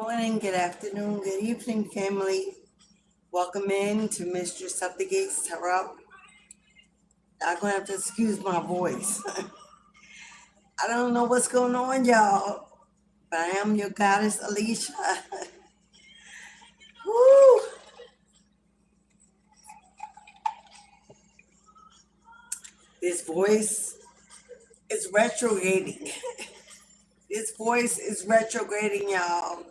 Morning, good afternoon, good evening, family. Welcome in to Mistress of the Gates Tarot. I'm going to have to excuse my voice. I don't know what's going on, y'all, but I am your goddess, Alicia. Woo! This voice is retrograding. This voice is retrograding, y'all.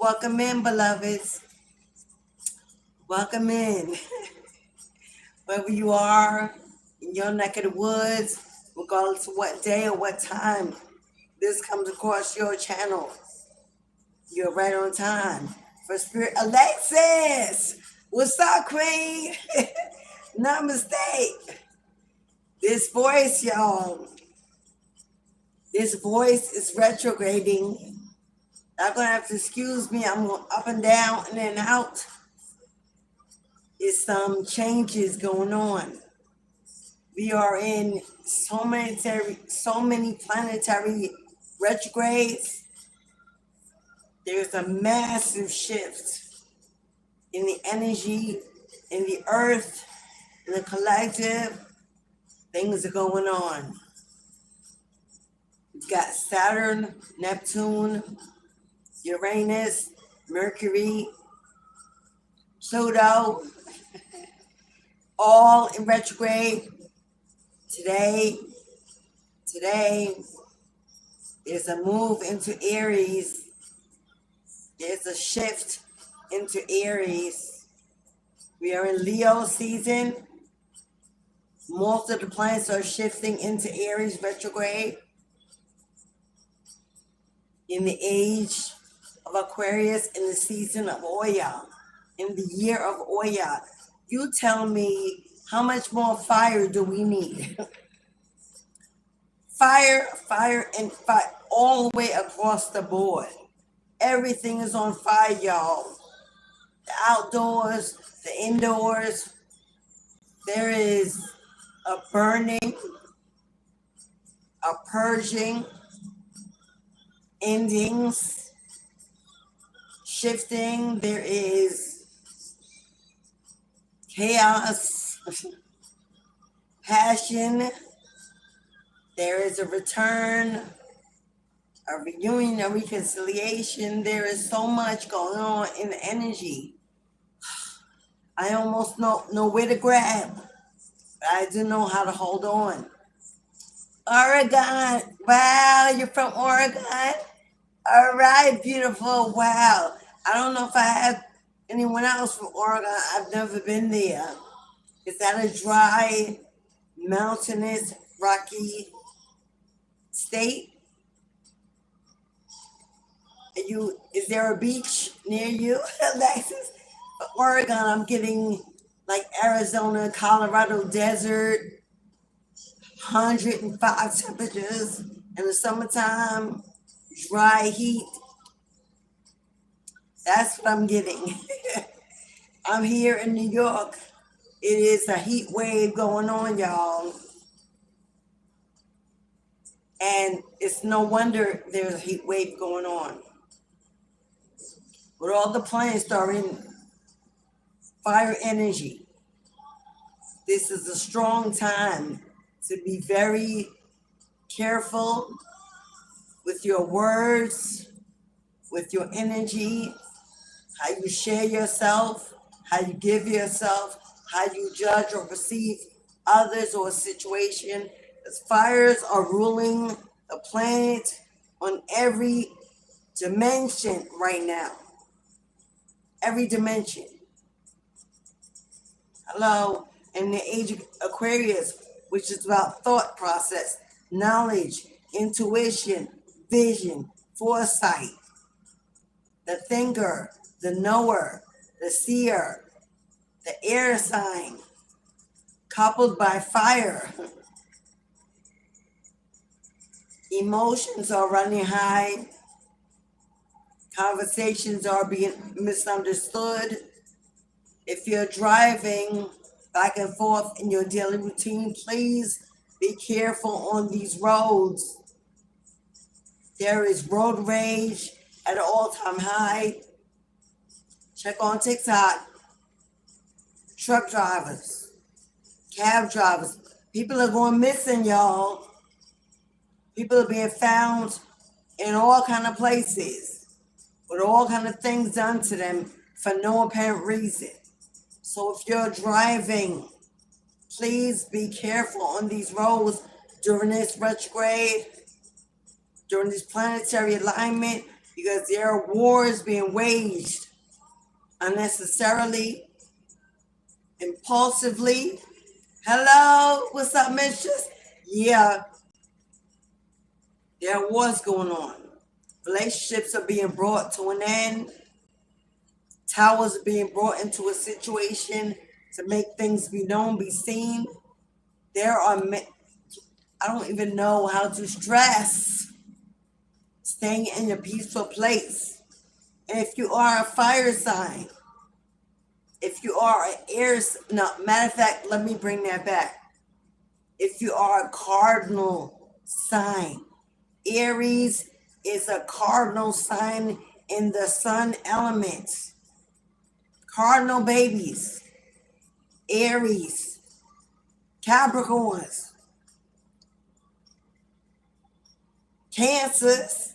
Welcome in, beloveds. Welcome in. Wherever you are, in your neck of the woods, regardless of what day or what time this comes across your channel, you're right on time. For Spirit Alexis, what's up, Queen? Namaste. This voice, y'all, this voice is retrograding. I'm going to have to excuse me. I'm going up and down, in and out. There's some changes going on. We are in so many planetary retrogrades. There's a massive shift in the energy, in the earth, in the collective. Things are going on. We've got Saturn, Neptune, Uranus, Mercury, Pluto, all in retrograde. Today, there's a move into Aries. There's a shift into Aries. We are in Leo season. Most of the planets are shifting into Aries retrograde. In the age of Aquarius, in the season of Oya, in the year of Oya. You tell me, how much more fire do we need? Fire, and fire all the way across the board. Everything is on fire, y'all. The outdoors, the indoors. There is a burning, a purging, endings, shifting. There is chaos, passion. There is a return, a reunion, a reconciliation. There is so much going on in the energy. I almost know where to grab, but I do know how to hold on. Oregon. Wow, you're from Oregon? All right, beautiful. Wow. I don't know if I have anyone else from Oregon. I've never been there. Is that a dry, mountainous, rocky state? Is there a beach near you, Alexis? Oregon, I'm getting like Arizona, Colorado desert, 105 temperatures in the summertime, dry heat. That's what I'm getting. I'm here in New York. It is a heat wave going on, y'all. And it's no wonder there's a heat wave going on. But all the planets are in fire energy. This is a strong time to be very careful with your words, with your energy, how you share yourself, how you give yourself, how you judge or perceive others or a situation. As fires are ruling the planet on every dimension right now. Every dimension. Hello, in the age of Aquarius, which is about thought process, knowledge, intuition, vision, foresight, the thinker, the knower, the seer, the air sign, coupled by fire. Emotions are running high. Conversations are being misunderstood. If you're driving back and forth in your daily routine, please be careful on these roads. There is road rage at an all-time high. Check on TikTok. Truck drivers, cab drivers. People are going missing, y'all. People are being found in all kind of places with all kind of things done to them for no apparent reason. So if you're driving, please be careful on these roads during this retrograde, during this planetary alignment, because there are wars being waged unnecessarily, impulsively. Hello, what's up, mistress? Yeah, there are wars going on. Relationships are being brought to an end. Towers are being brought into a situation to make things be known, be seen. There are, I don't even know how to stress staying in a peaceful place. And if you are a fire sign, if you are an air, no, matter of fact, let me bring that back. If you are a cardinal sign, Aries is a cardinal sign in the sun element. Cardinal babies, Aries, Capricorns, Cancers,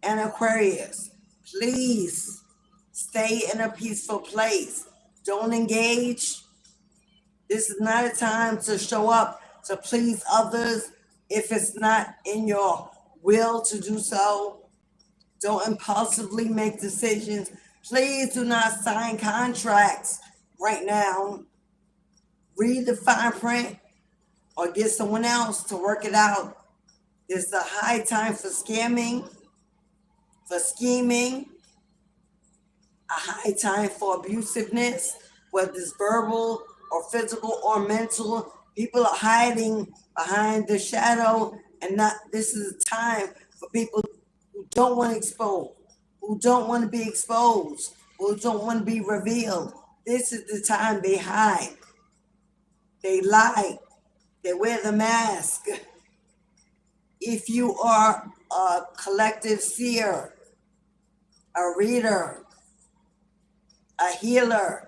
and Aquarius. Please stay in a peaceful place. Don't engage. This is not a time to show up to please others if it's not in your will to do so. Don't impulsively make decisions. Please do not sign contracts right now. Read the fine print or get someone else to work it out. It's a high time for scamming, for scheming, a high time for abusiveness, whether it's verbal or physical or mental. People are hiding behind the shadow, and not. This is a time for people who don't want to expose, who don't want to be exposed, who don't want to be revealed. This is the time they hide. They lie. They wear the mask. If you are a collective seer, a reader, a healer,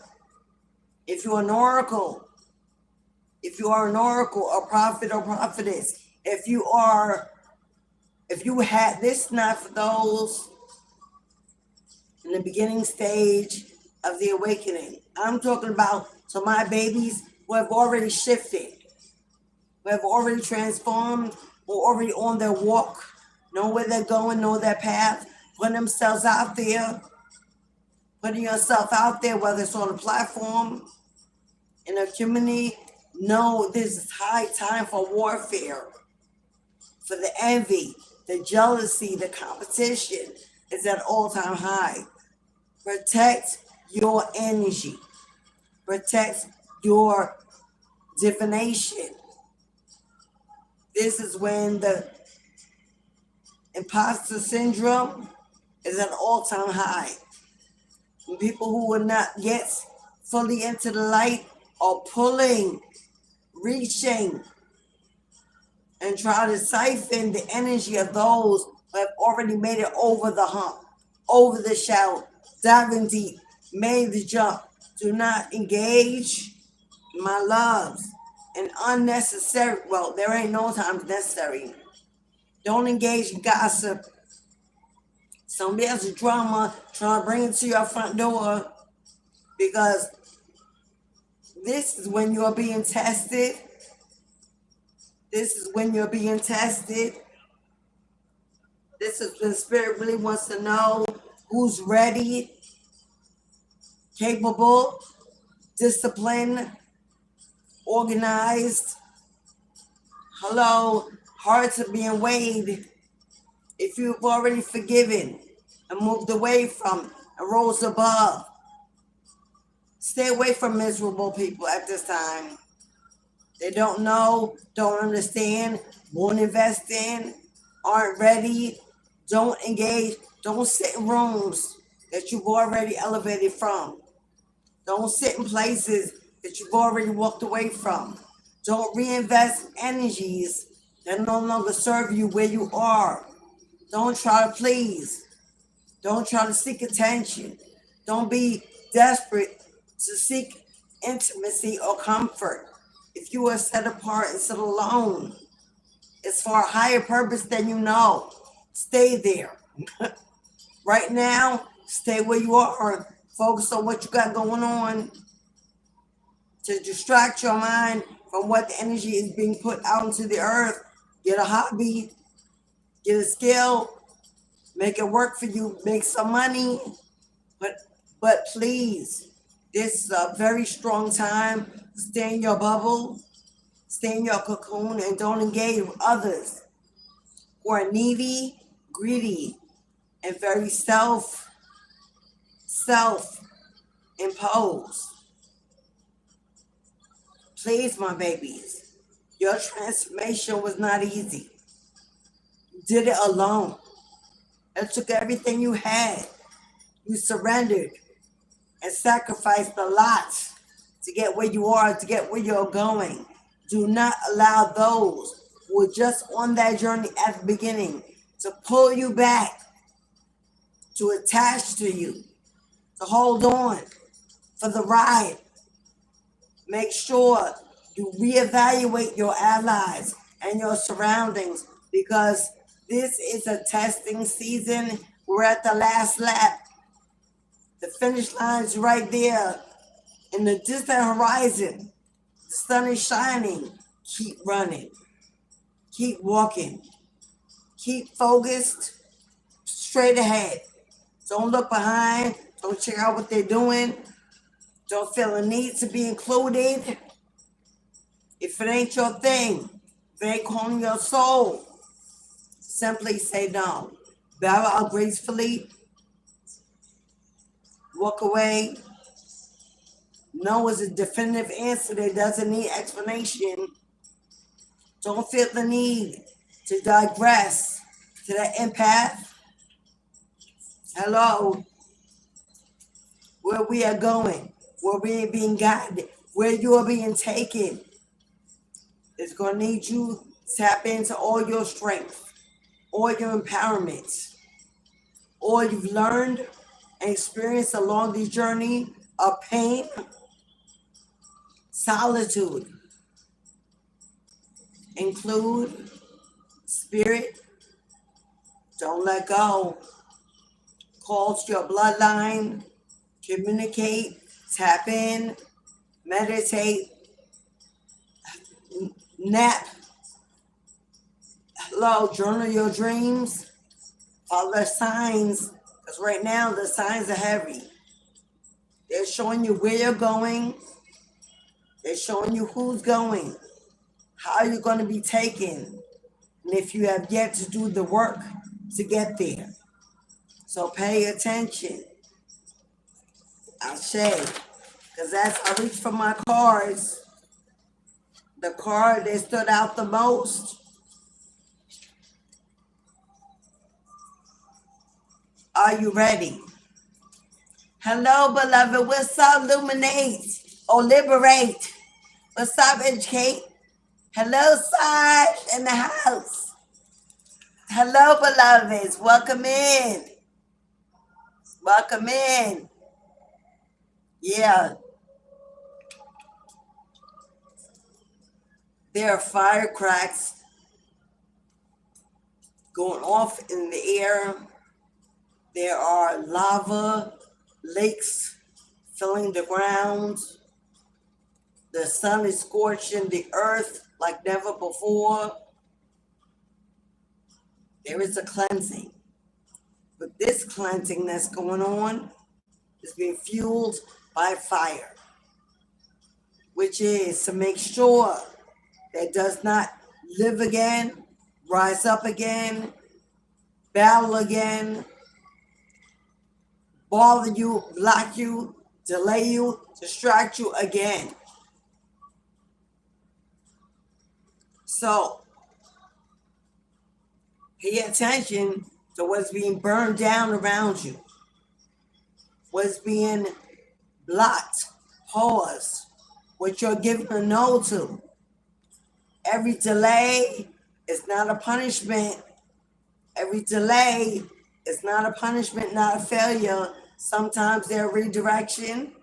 if you're an oracle, a prophet or prophetess, if you had this, not for those in the beginning stage of the awakening. I'm talking about so my babies who have already shifted, who have already transformed, who are already on their walk, know where they're going, know their path, putting themselves out there, putting yourself out there, whether it's on a platform, in a community. No, this is high time for warfare, for the envy, the jealousy, the competition is at all-time high. Protect your energy. Protect your divination. This is when the imposter syndrome is at all-time high. When people who are not yet fully into the light are pulling, reaching, and try to siphon the energy of those who have already made it over the hump, over the shadow, diving deep, made the jump. Do not engage, my loves, in unnecessary, well, there ain't no time necessary. Don't engage in gossip. Somebody else's drama, trying to bring it to your front door, because this is when you're being tested. This is when you're being tested. This is when Spirit really wants to know who's ready, capable, disciplined, organized. Hello, hearts are being weighed. If you've already forgiven and moved away from and rose above, stay away from miserable people at this time. They don't know, don't understand, won't invest in, aren't ready, don't engage, don't sit in rooms that you've already elevated from. Don't sit in places that you've already walked away from. Don't reinvest energies that no longer serve you where you are. Don't try to please. Don't try to seek attention. Don't be desperate to seek intimacy or comfort. If you are set apart and set alone, it's for a higher purpose than you know. Stay there. Right now, stay where you are. Focus on what you got going on to distract your mind from what the energy is being put out into the earth. Get a hobby, get a skill, make it work for you, make some money. But please, this is a very strong time. Stay in your bubble, stay in your cocoon, and don't engage with others who are needy, greedy, and very self-imposed. Please, my babies, your transformation was not easy. You did it alone. It took everything you had. You surrendered and sacrificed a lot to get where you are, to get where you're going. Do not allow those who are just on that journey at the beginning to pull you back, to attach to you, to hold on for the ride. Make sure you reevaluate your allies and your surroundings, because this is a testing season. We're at the last lap. The finish line is right there in the distant horizon. The sun is shining. Keep running. Keep walking. Keep focused straight ahead. Don't look behind. Don't check out what they're doing. Don't feel a need to be included. If it ain't your thing, if it ain't calling your soul, simply say no. Bow out gracefully. Walk away. No is a definitive answer that doesn't need explanation. Don't feel the need to digress to that empath. Hello. Where we are going, where we are being guided, where you are being taken. It's going to need you to tap into all your strength, all your empowerment, all you've learned and experienced along the journey of pain, solitude. Include spirit. Don't let go. Call to your bloodline. Communicate. Tap in. Meditate. Nap. Hello. Journal your dreams. Follow the signs. Because right now the signs are heavy. They're showing you where you're going. They're showing you who's going. How you're going to be taken. And if you have yet to do the work to get there. So pay attention. I'll say. Because as I reach for my cards, the card that stood out the most, are you ready? Hello, beloved. What's up, Illuminate? Or Liberate? What's up, Educate? Hello, Saj in the house. Hello, beloveds. Welcome in. Welcome in. Yeah. There are firecracks going off in the air. There are lava lakes filling the ground. The sun is scorching the earth like never before. There is a cleansing. But this cleansing that's going on is being fueled by fire, which is to make sure that does not live again, rise up again, battle again, bother you, block you, delay you, distract you again. So pay attention to what's being burned down around you, what's being blocked, paused, what you're giving a no to. Every delay is not a punishment. Every delay It's not a punishment, not a failure. Sometimes they're redirection,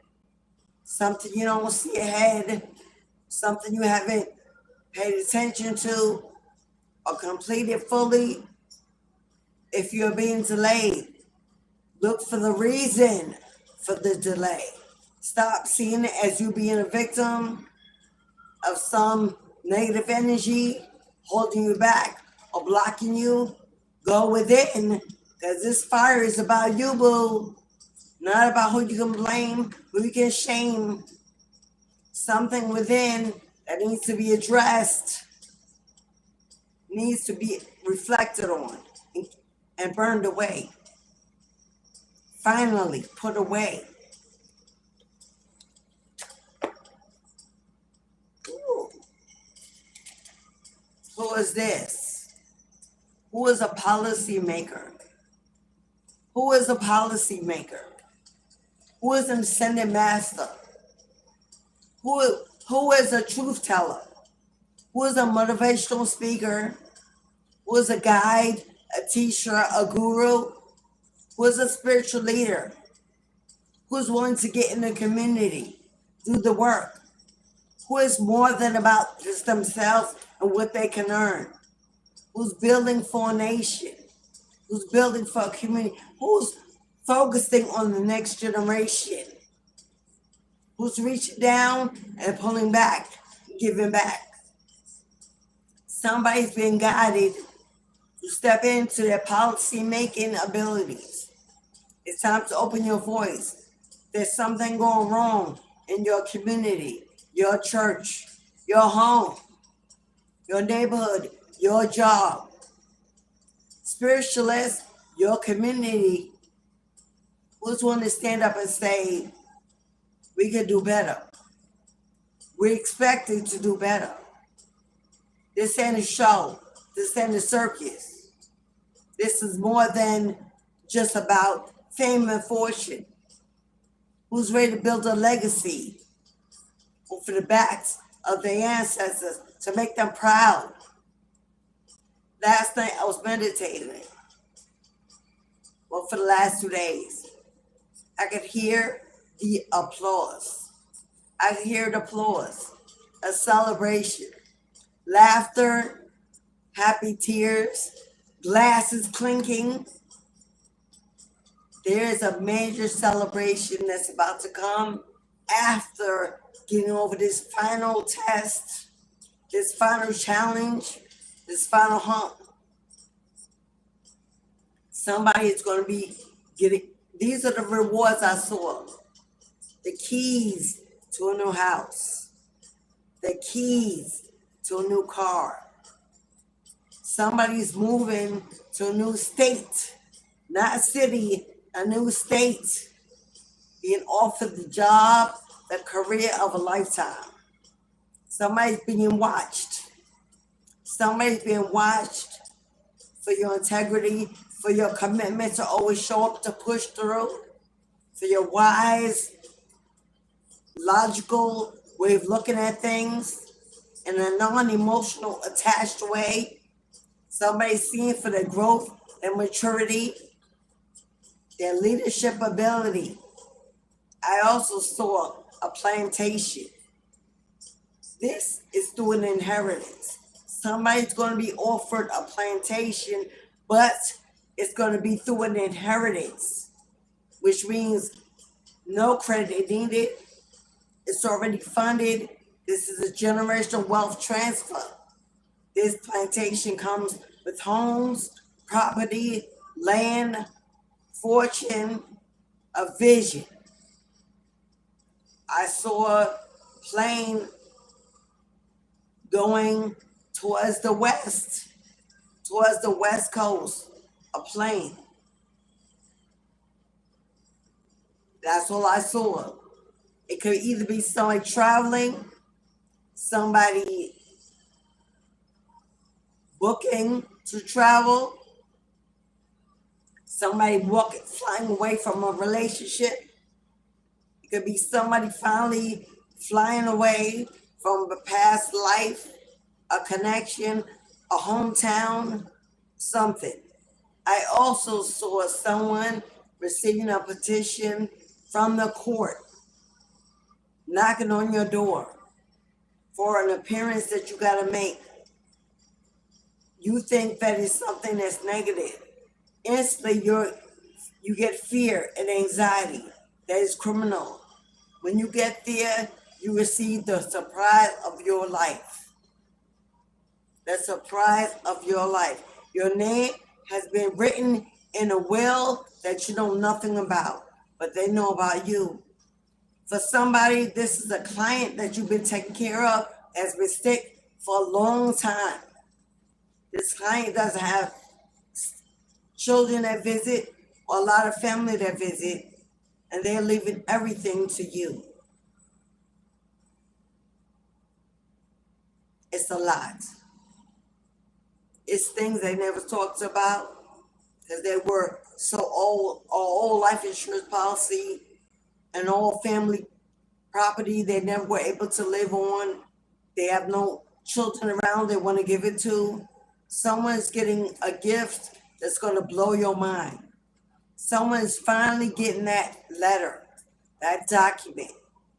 something you don't see ahead, something you haven't paid attention to or completed fully. If you're being delayed, look for the reason for the delay. Stop seeing it as you being a victim of some negative energy holding you back or blocking you. Go within, because this fire is about you, boo. Not about who you can blame, who you can shame. Something within that needs to be addressed, needs to be reflected on and burned away. Finally, put away. Ooh. Who is this? Who is a policy maker? Who is a policy maker? Who is an ascended master? Who is a truth teller? Who is a motivational speaker? Who is a guide, a teacher, a guru? Who is a spiritual leader? Who is willing to get in the community, do the work? Who is more than about just themselves and what they can earn? Who's building for a nation? Who's building for a community? Who's focusing on the next generation? Who's reaching down and pulling back, giving back? Somebody's being guided to step into their policy-making abilities. It's time to open your voice. There's something going wrong in your community, your church, your home, your neighborhood, your job. Spiritualists, your community. Who's willing to stand up and say, we can do better? We're expected to do better. This ain't a show. This ain't a circus. This is more than just about fame and fortune. Who's ready to build a legacy for the backs of their ancestors to make them proud? Last night I was meditating. Well, for the last 2 days, I could hear the applause. I could hear the applause, a celebration, laughter, happy tears, glasses clinking. There is a major celebration that's about to come after getting over this final test, this final challenge, this final hump. Somebody is going to be getting, these are the rewards I saw. The keys to a new house, the keys to a new car. Somebody's moving to a new state, not a city, a new state, being offered the job, the career of a lifetime. Somebody's being watched. Somebody's being watched for your integrity, for your commitment to always show up to push through, for your wise, logical way of looking at things in a non-emotional, attached way. Somebody's seeing for their growth and maturity, their leadership ability. I also saw a plantation. This is through an inheritance. Somebody's going to be offered a plantation, but it's going to be through an inheritance, which means no credit needed. It's already funded. This is a generational wealth transfer. This plantation comes with homes, property, land, fortune, a vision. I saw a plane going towards the west coast, a plane. That's all I saw. It could either be somebody traveling, somebody booking to travel, somebody flying away from a relationship. It could be somebody finally flying away from a past life, a connection, a hometown, something. I also saw someone receiving a petition from the court, knocking on your door for an appearance that you got to make. You think that is something that's negative. Instantly, you get fear and anxiety. That is criminal. When you get fear, you receive the surprise of your life. The surprise of your life. Your name has been written in a will that you know nothing about, but they know about you. For somebody, this is a client that you've been taking care of, has been sick for a long time. This client doesn't have children that visit or a lot of family that visit, and they're leaving everything to you. It's a lot. It's things they never talked about because they were so old, all life insurance policy and all family property they never were able to live on. They have no children around they want to give it to. Someone's getting a gift that's going to blow your mind. Someone's finally getting that letter, that document,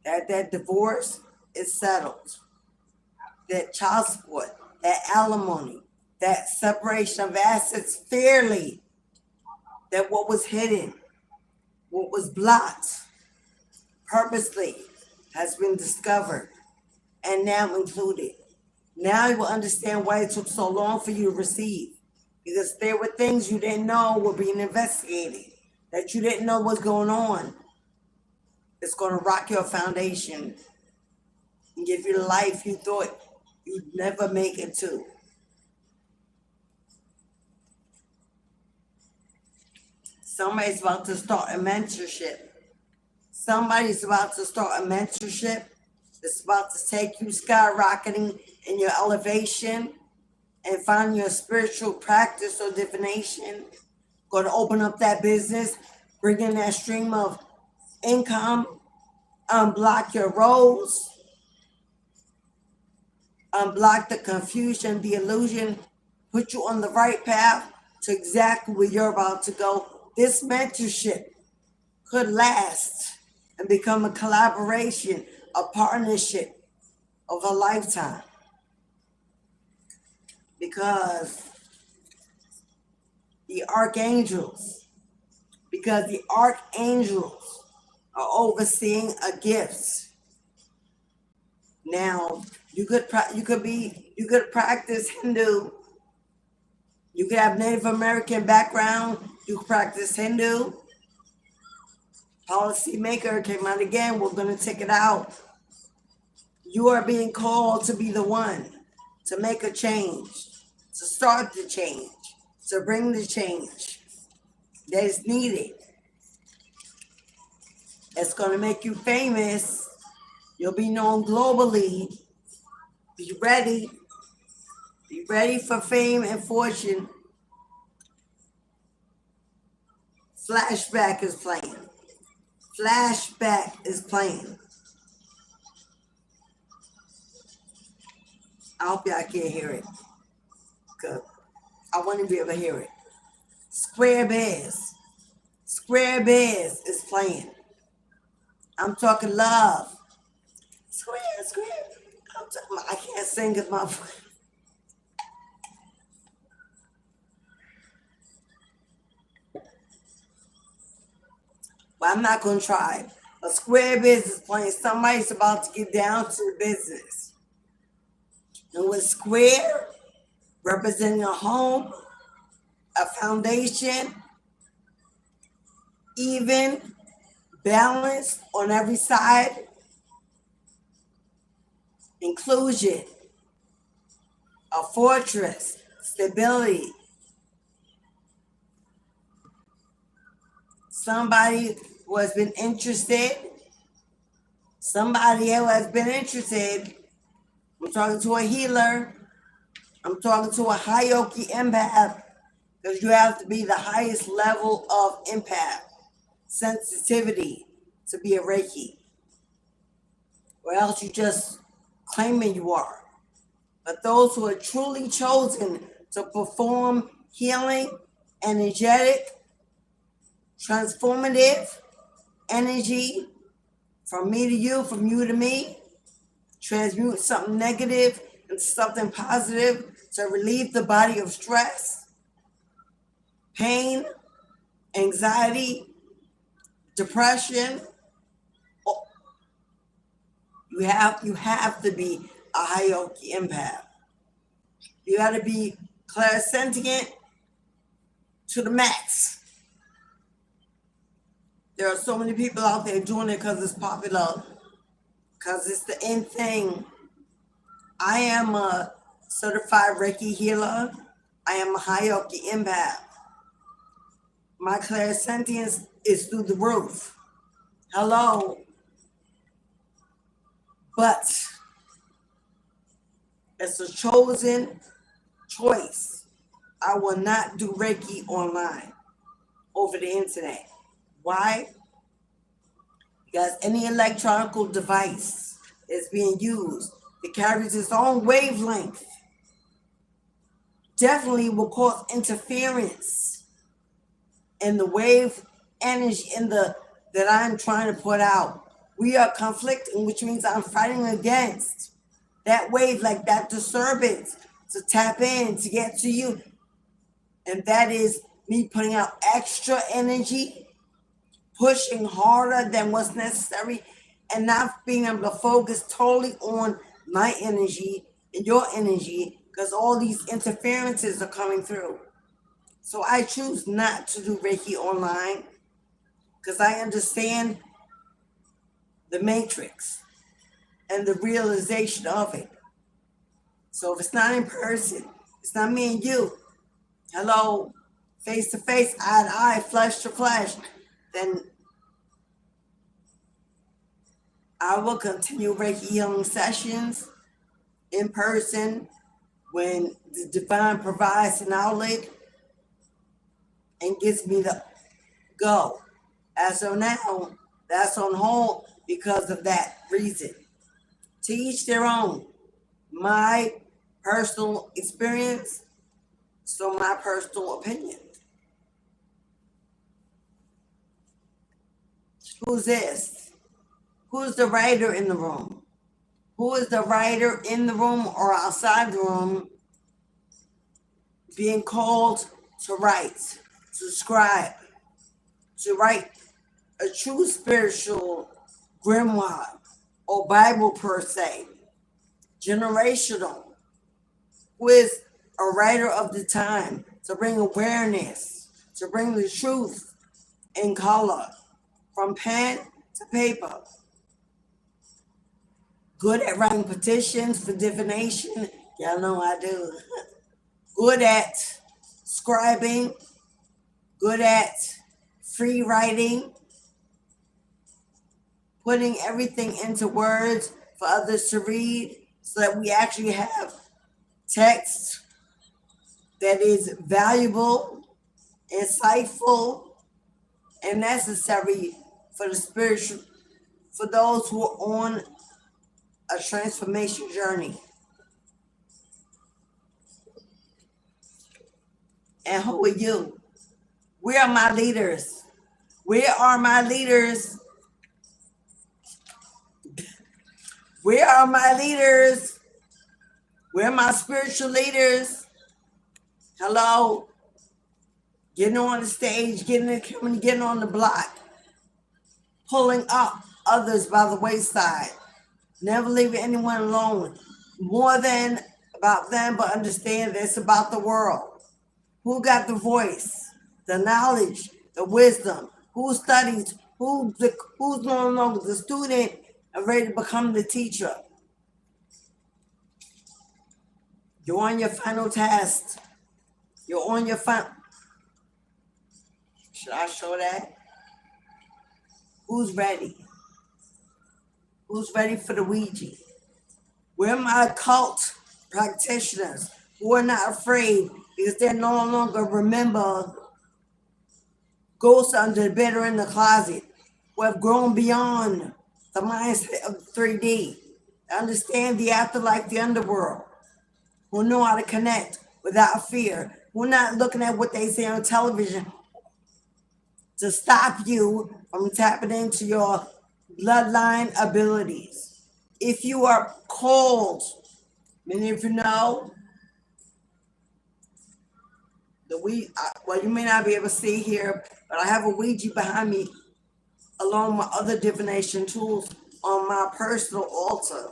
that divorce is settled, that child support, that alimony, that separation of assets fairly, that what was hidden, what was blocked purposely has been discovered and now included. Now you will understand why it took so long for you to receive, because there were things you didn't know were being investigated, that you didn't know was going on. It's going to rock your foundation and give you the life you thought you'd never make it to. Somebody's about to start a mentorship. Somebody's about to start a mentorship. It's about to take you skyrocketing in your elevation and find your spiritual practice or divination. Going to open up that business, bring in that stream of income, unblock your roads, unblock the confusion, the illusion, put you on the right path to exactly where you're about to go. This mentorship could last and become a collaboration, a partnership of a lifetime. Because the archangels are overseeing a gift. Now, you could practice Hindu. You could have Native American background. You could practice Hindu. Policymaker came out again. We're going to take it out. You are being called to be the one to make a change, to start the change, to bring the change that is needed. It's going to make you famous. You'll be known globally. Be ready. Be ready for fame and fortune. Flashback is playing. Flashback is playing. I hope y'all can hear it. Good. I want to be able to hear it. Square Bears. Square Bears is playing. I'm talking love. Square. I can't sing because my voice. Well, I'm not going to try. A square business plan. Somebody's about to get down to the business. And with square, representing a home, a foundation, even, balanced on every side, inclusion, a fortress, stability. Somebody who has been interested. I'm talking to a healer. I'm talking to a hierarchy empath, because you have to be the highest level of empath, sensitivity to be a Reiki, or else you just claiming you are. But those who are truly chosen to perform healing energetic, transformative energy from me to you, from you to me. Transmute something negative into something positive to relieve the body of stress, pain, anxiety, depression. You have to be a hierarchy empath. You got to be clairsentient to the max. There are so many people out there doing it because it's popular, because it's the in thing. I am a certified Reiki healer. I am a hierarchy empath. My clairsentience is through the roof. Hello. But it's a chosen choice. I will not do Reiki online over the internet. Why? Because any electronical device that's being used that carries its own wavelength definitely will cause interference in the wave energy that I'm trying to put out. We are conflicting, which means I'm fighting against that wave, like that disturbance, to tap in, to get to you. And that is me putting out extra energy, pushing harder than what's necessary, and not being able to focus totally on my energy and your energy, because all these interferences are coming through. So I choose not to do Reiki online, because I understand the matrix and the realization of it. So if it's not in person, it's not me and you, hello, face to face, eye to eye, flesh to flesh, then I will continue Reiki healing sessions in person when the divine provides an outlet and gives me the go. As of now, that's on hold because of that reason. To each their own. My personal experience, so my personal opinion. Who's this? Who's the writer in the room? Who is the writer in the room or outside the room being called to write, to scribe, to write a true spiritual grimoire or Bible per se, generational, who is a writer of the time to bring awareness, to bring the truth in color, from pen to paper. Good at writing petitions for divination. Y'all know I do. Good at scribing. Good at free writing. Putting everything into words for others to read so that we actually have text that is valuable, insightful, and necessary for the spiritual, for those who are on a transformation journey. And who are you? Where are my leaders? Where are my leaders? Where are my leaders? Where are my spiritual leaders? Hello? Getting on the stage, getting on the block, pulling up others by the wayside, never leaving anyone alone. More than about them, but understand that it's about the world. Who got the voice, the knowledge, the wisdom? Who studies? Who's no longer the student and ready to become the teacher? You're on your final test. You're on your final. Should I show that? Who's ready? Who's ready for the Ouija? Where are my occult practitioners who are not afraid because they no longer remember ghosts under the bed or in the closet, who have grown beyond the mindset of 3D, understand the afterlife, the underworld, who know how to connect without fear, We're not looking at what they say on television to stop you from tapping into your bloodline abilities. If you are called, many of you know, well, you may not be able to see here, but I have a Ouija behind me along with other divination tools on my personal altar.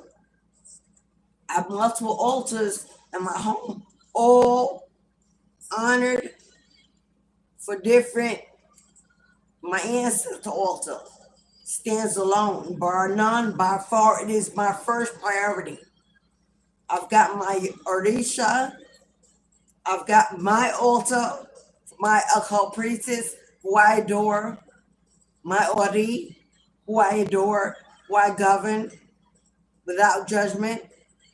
I have multiple altars in my home, all honored for different. My ancestor altar stands alone, bar none. By far, it is my first priority. I've got my Orisha. I've got my altar, my occult priestess, who I adore, my Ori, who I adore, who I govern without judgment.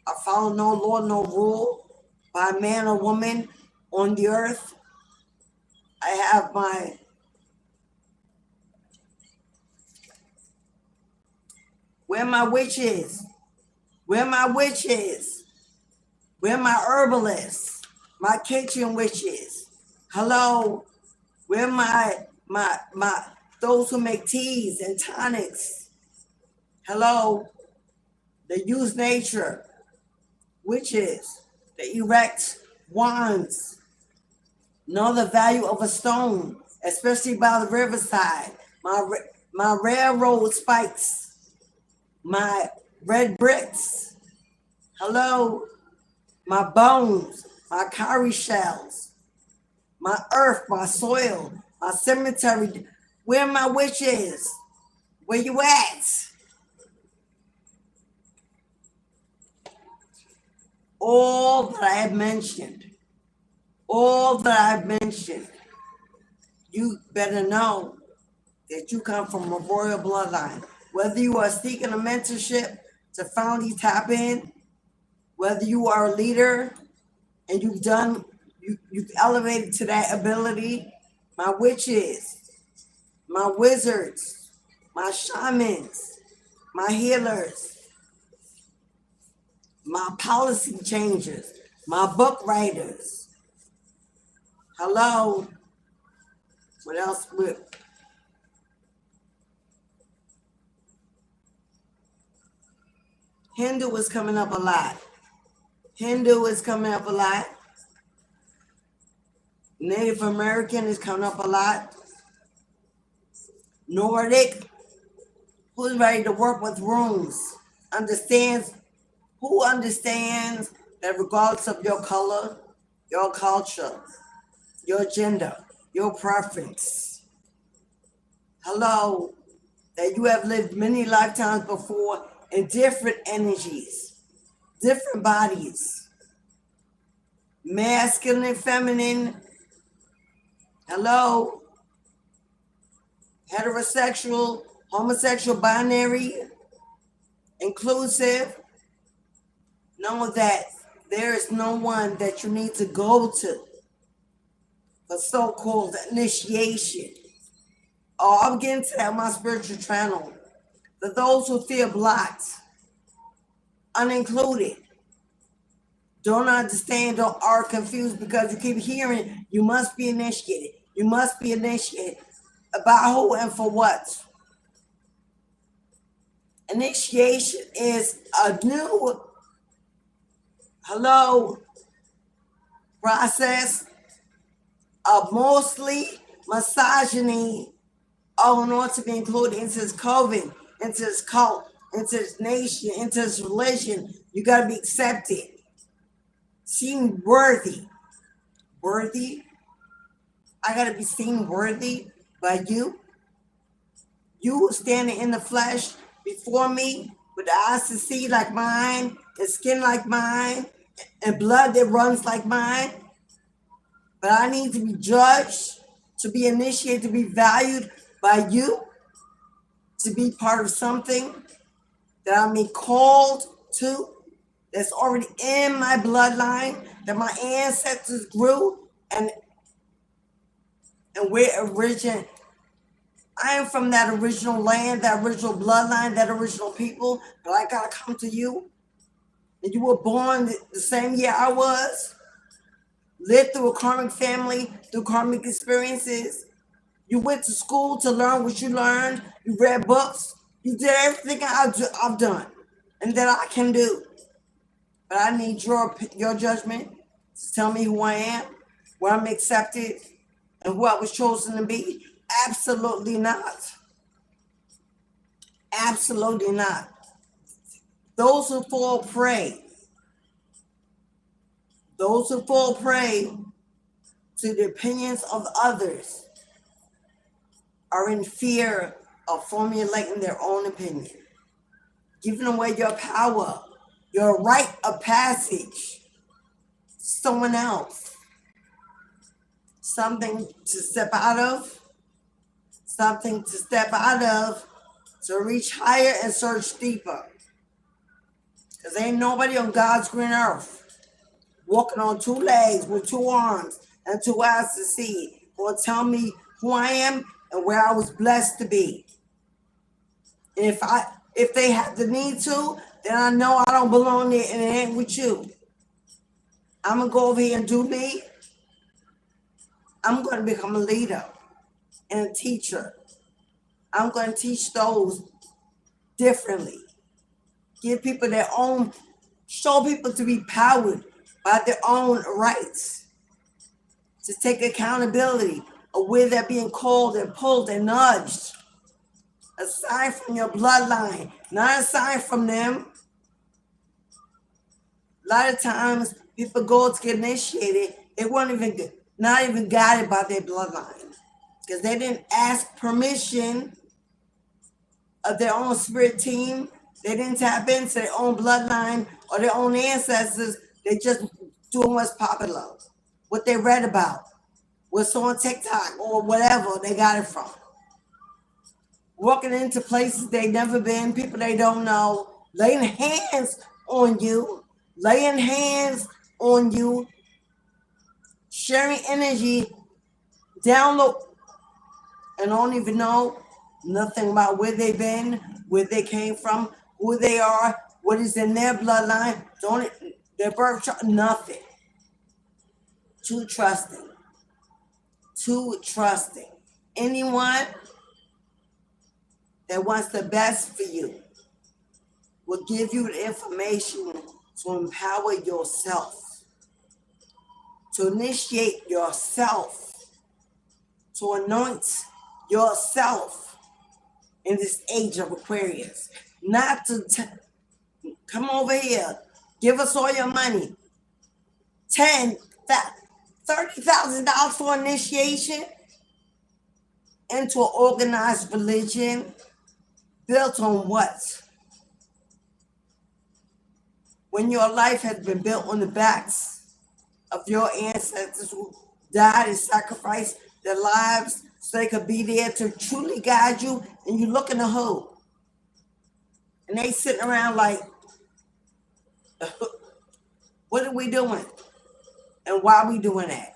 I follow no law, no rule by man or woman on the earth. I have my where my witches? Where my witches? Where my herbalists? My kitchen witches? Hello? Where my those who make teas and tonics? Hello? They use nature. Witches. They erect wands. Know the value of a stone, especially by the riverside. My railroad spikes. My red bricks. Hello? My bones. My cowrie shells. My earth, my soil, my cemetery. Where my witches? Where you at? All that I have mentioned, you better know that you come from a royal bloodline. Whether you are seeking a mentorship to finally tap in, whether you are a leader and you've elevated to that ability, my witches, my wizards, my shamans, my healers, my policy changers, my book writers. Hello. What else? Hindu is coming up a lot. Native American is coming up a lot. Nordic, who's ready to work with runes, who understands that regardless of your color, your culture, your gender, your preference, hello, that you have lived many lifetimes before in different energies, different bodies, masculine and feminine, hello, heterosexual, homosexual, binary, inclusive. Know that there is no one that you need to go to for so-called initiation. Oh, I'm getting to that on my spiritual channel. For those who feel blocked, unincluded, don't understand, are confused because you keep hearing you must be initiated. You must be initiated. About who and for what? Initiation is a new, process of mostly misogyny, in order to be included into this coven, into this cult, into this nation, into this religion. You got to be accepted, seen worthy. I got to be seen worthy by you. You standing in the flesh before me with eyes to see like mine, and skin like mine, and blood that runs like mine. But I need to be judged, to be initiated, to be valued by you, to be part of something that I'm being called to, that's already in my bloodline, that my ancestors grew, and where origin. I am from that original land, that original bloodline, that original people, but I gotta come to you. And you were born the same year I was. lived through a karmic family, through karmic experiences. You went to school to learn what you learned. You read books. You did everything I've done and that I can do. But I need your judgment to tell me who I am, where I'm accepted, and who I was chosen to be. Absolutely not. Absolutely not. Those who fall prey to the opinions of others are in fear of formulating their own opinion, giving away your power, your rite of passage to someone else. Something to step out of, to reach higher and search deeper. Because ain't nobody on God's green earth walking on two legs with two arms and two eyes to see will tell me who I am and where I was blessed to be. And if they have the need to, then I know I don't belong there and it ain't with you. I'm going to go over here and do me. I'm going to become a leader and a teacher. I'm going to teach those differently. Give people their own, show people to be powered by their own rights. To take accountability of where they're being called and pulled and nudged. A sign from your bloodline, not a sign from them. A lot of times people go to get initiated, they weren't not even guided by their bloodline. Because they didn't ask permission of their own spirit team. They didn't tap into their own bloodline or their own ancestors. They just doing what's popular, what they read about, what's on TikTok or whatever they got it from. Walking into places they've never been, people they don't know, laying hands on you, sharing energy, download, and don't even know nothing about where they've been, where they came from, who they are, what is in their bloodline, their birth chart, nothing. Too trusting. Anyone that wants the best for you will give you the information to empower yourself, to initiate yourself, to anoint yourself in this age of Aquarius. Not to come over here, give us all your money. $30,000 for initiation into an organized religion built on what? When your life has been built on the backs of your ancestors who died and sacrificed their lives so they could be there to truly guide you, and you look in the hood and they sitting around like, what are we doing? And why are we doing that?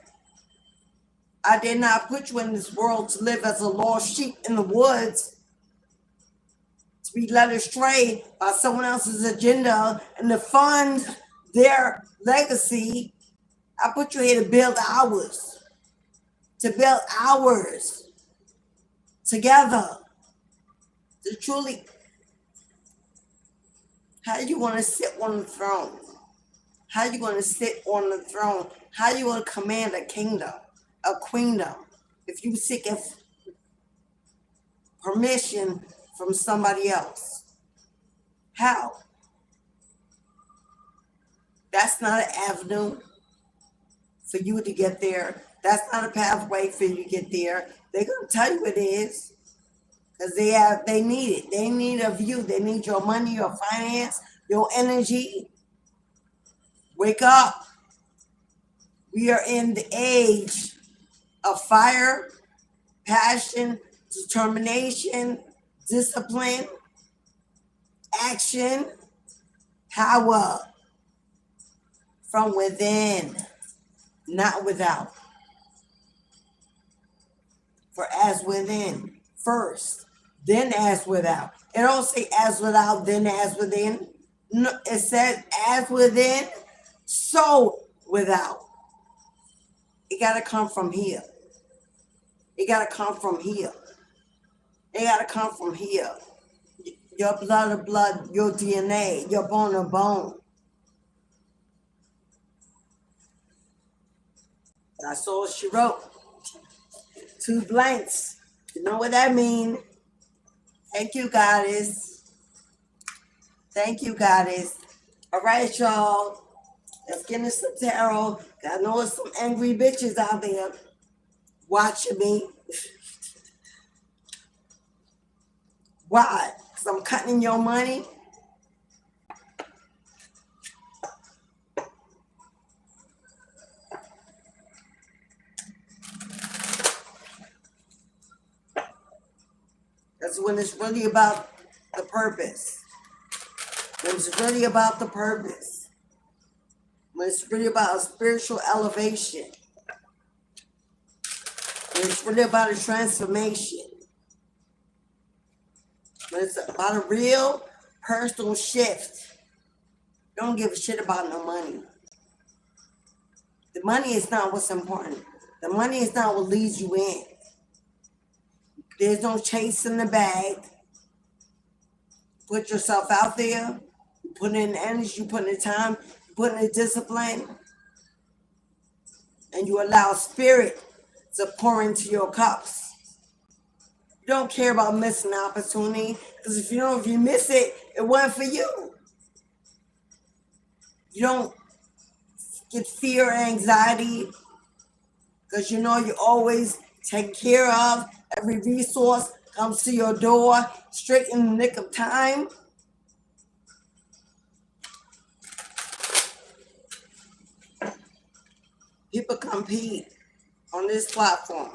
I did not put you in this world to live as a lost sheep in the woods, to be led astray by someone else's agenda and to fund their legacy. I put you here to build ours together, to truly. How you want to sit on the throne? How you going to sit on the throne? How you going to command a kingdom, a queendom, if you seek permission from somebody else? How? That's not an avenue for you to get there. That's not a pathway for you to get there. They're going to tell you it is, because they need it. They need of you. They need your money, your finance, your energy. Wake up. We are in the age of fire, passion, determination, discipline, action, power from within, not without. For as within first, then as without. It don't say as without, then as within. No, it says as within, so without. It got to come from here. It got to come from here. It got to come from here. Your blood of blood, your DNA, your bone of bone. That's all she wrote. 2 blanks. You know what that means? Thank you, Goddess. Thank you, Goddess. All right, y'all. Let's get into some tarot. I know there's some angry bitches out there watching me. Why? Because I'm cutting your money? That's when it's really about the purpose. When it's really about the purpose. When it's really about a spiritual elevation. When it's really about a transformation. When it's about a real personal shift. Don't give a shit about no money. The money is not what's important. The money is not what leads you in. There's no chase in the bag. Put yourself out there. You put in the energy, you put in the time, you put in the discipline. And you allow spirit to pour into your cups. You don't care about missing an opportunity. Because if you miss it, it wasn't for you. You don't get fear and anxiety. Because you know you're always taken care of. Every resource comes to your door straight in the nick of time. People compete on this platform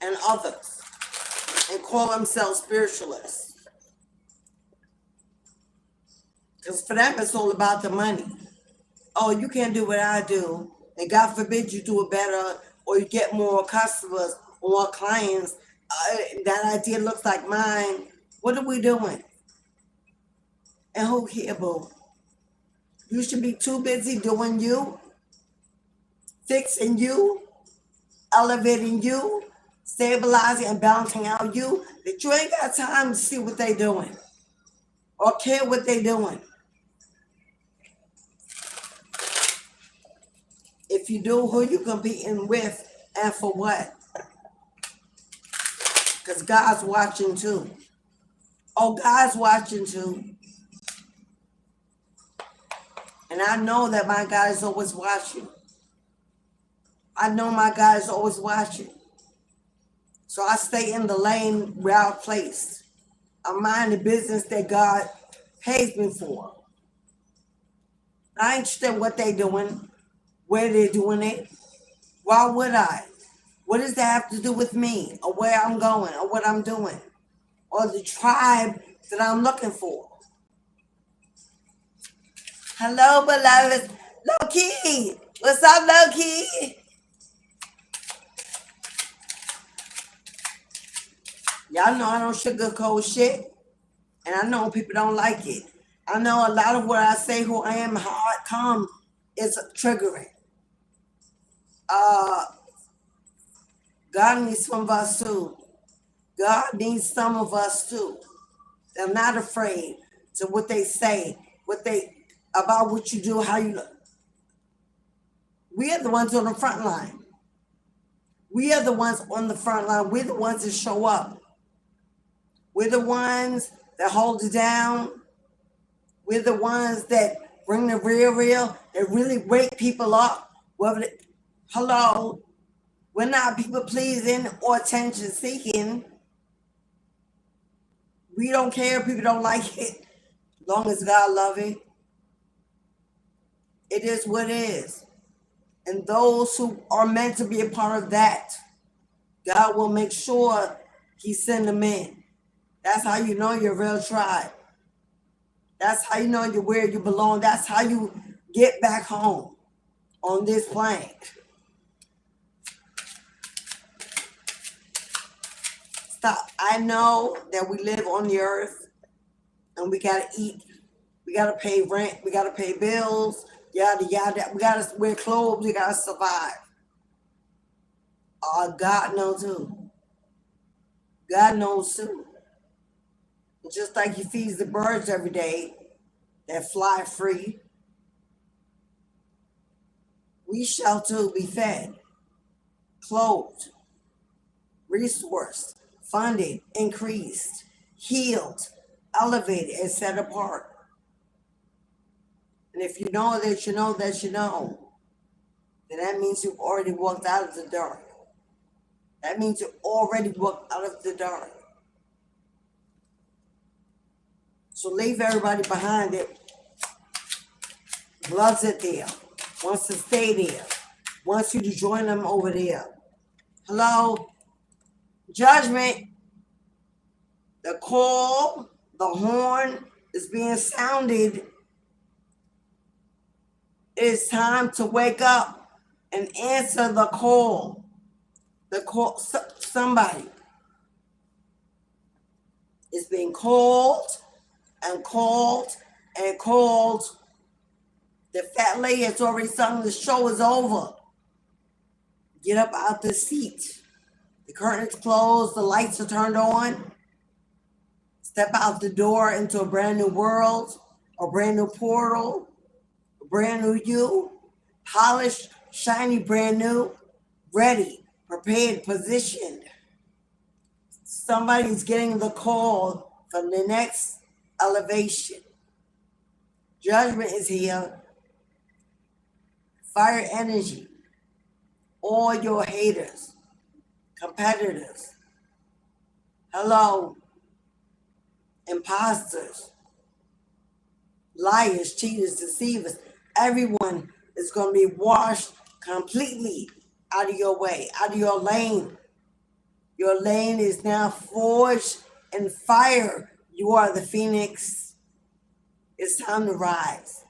and others and call themselves spiritualists. Because for them, it's all about the money. Oh, you can't do what I do. And God forbid you do it better or you get more customers or more clients. That idea looks like mine. What are we doing? And who here, boo? You should be too busy doing you, fixing you, elevating you, stabilizing and balancing out you, that you ain't got time to see what they doing or care what they doing. If you do, who you competing with and for what? Because God's watching too. Oh, God's watching too. And I know that my God is always watching. I know my God is always watching. So I stay in the lane where I'm placed. I mind the business that God pays me for. I ain't interested in what they doing, where they're doing it. Why would I? What does that have to do with me or where I'm going or what I'm doing or the tribe that I'm looking for? Hello, beloved. Low-key. What's up, Low-key? Y'all know I don't sugarcoat shit. And I know people don't like it. I know a lot of what I say, who I am, how I come, is triggering. God needs some of us too. God needs some of us too. They're not afraid to what they say, about what you do, how you look. We are the ones on the front line. We are the ones on the front line. We're the ones that show up. We're the ones that hold it down. We're the ones that bring the real, that really wake people up. Hello. We're not people pleasing or attention seeking. We don't care if people don't like it. As long as God love it. It is what it is. And those who are meant to be a part of that, God will make sure he send them in. That's how you know you're a real tribe. That's how you know you're where you belong. That's how you get back home on this planet. Stop. I know that we live on the earth and we got to eat. We got to pay rent. We got to pay bills. Yada, yada. We got to wear clothes. We got to survive. God knows too. God knows too. Just like He feeds the birds every day that fly free, we shall too be fed, clothed, resourced, funded, increased, healed, elevated, and set apart. And if you know that you know that you know, then that means you've already walked out of the dark. That means you already walked out of the dark. So leave everybody behind it. Loves it there. Wants to stay there. Wants you to join them over there. Hello? Judgment. The call, the horn is being sounded. It's time to wake up and answer the call. The call, somebody is being called and called and called. The fat lady has already sung, the show is over. Get up out the seat. The curtain's closed, the lights are turned on. Step out the door into a brand new world, a brand new portal, a brand new you, polished, shiny, brand new, ready, prepared, positioned. Somebody's getting the call for the next elevation. Judgment is here. Fire energy. All your haters, competitors. Hello. Imposters, liars, cheaters, deceivers. Everyone is going to be washed completely out of your way, out of your lane. Your lane is now forged in fire. You are the phoenix. It's time to rise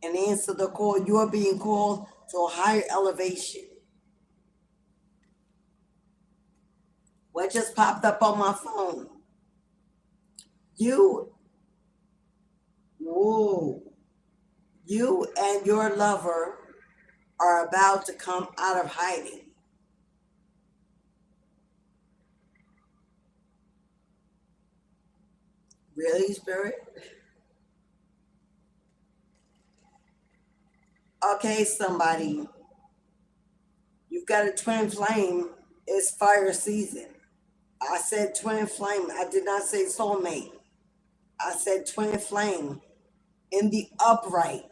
and answer the call. You are being called to a higher elevation. What just popped up on my phone? You and your lover are about to come out of hiding. Really, Spirit? Okay, somebody. You've got a twin flame. It's fire season. I said twin flame. I did not say soulmate. I said twin flame in the upright.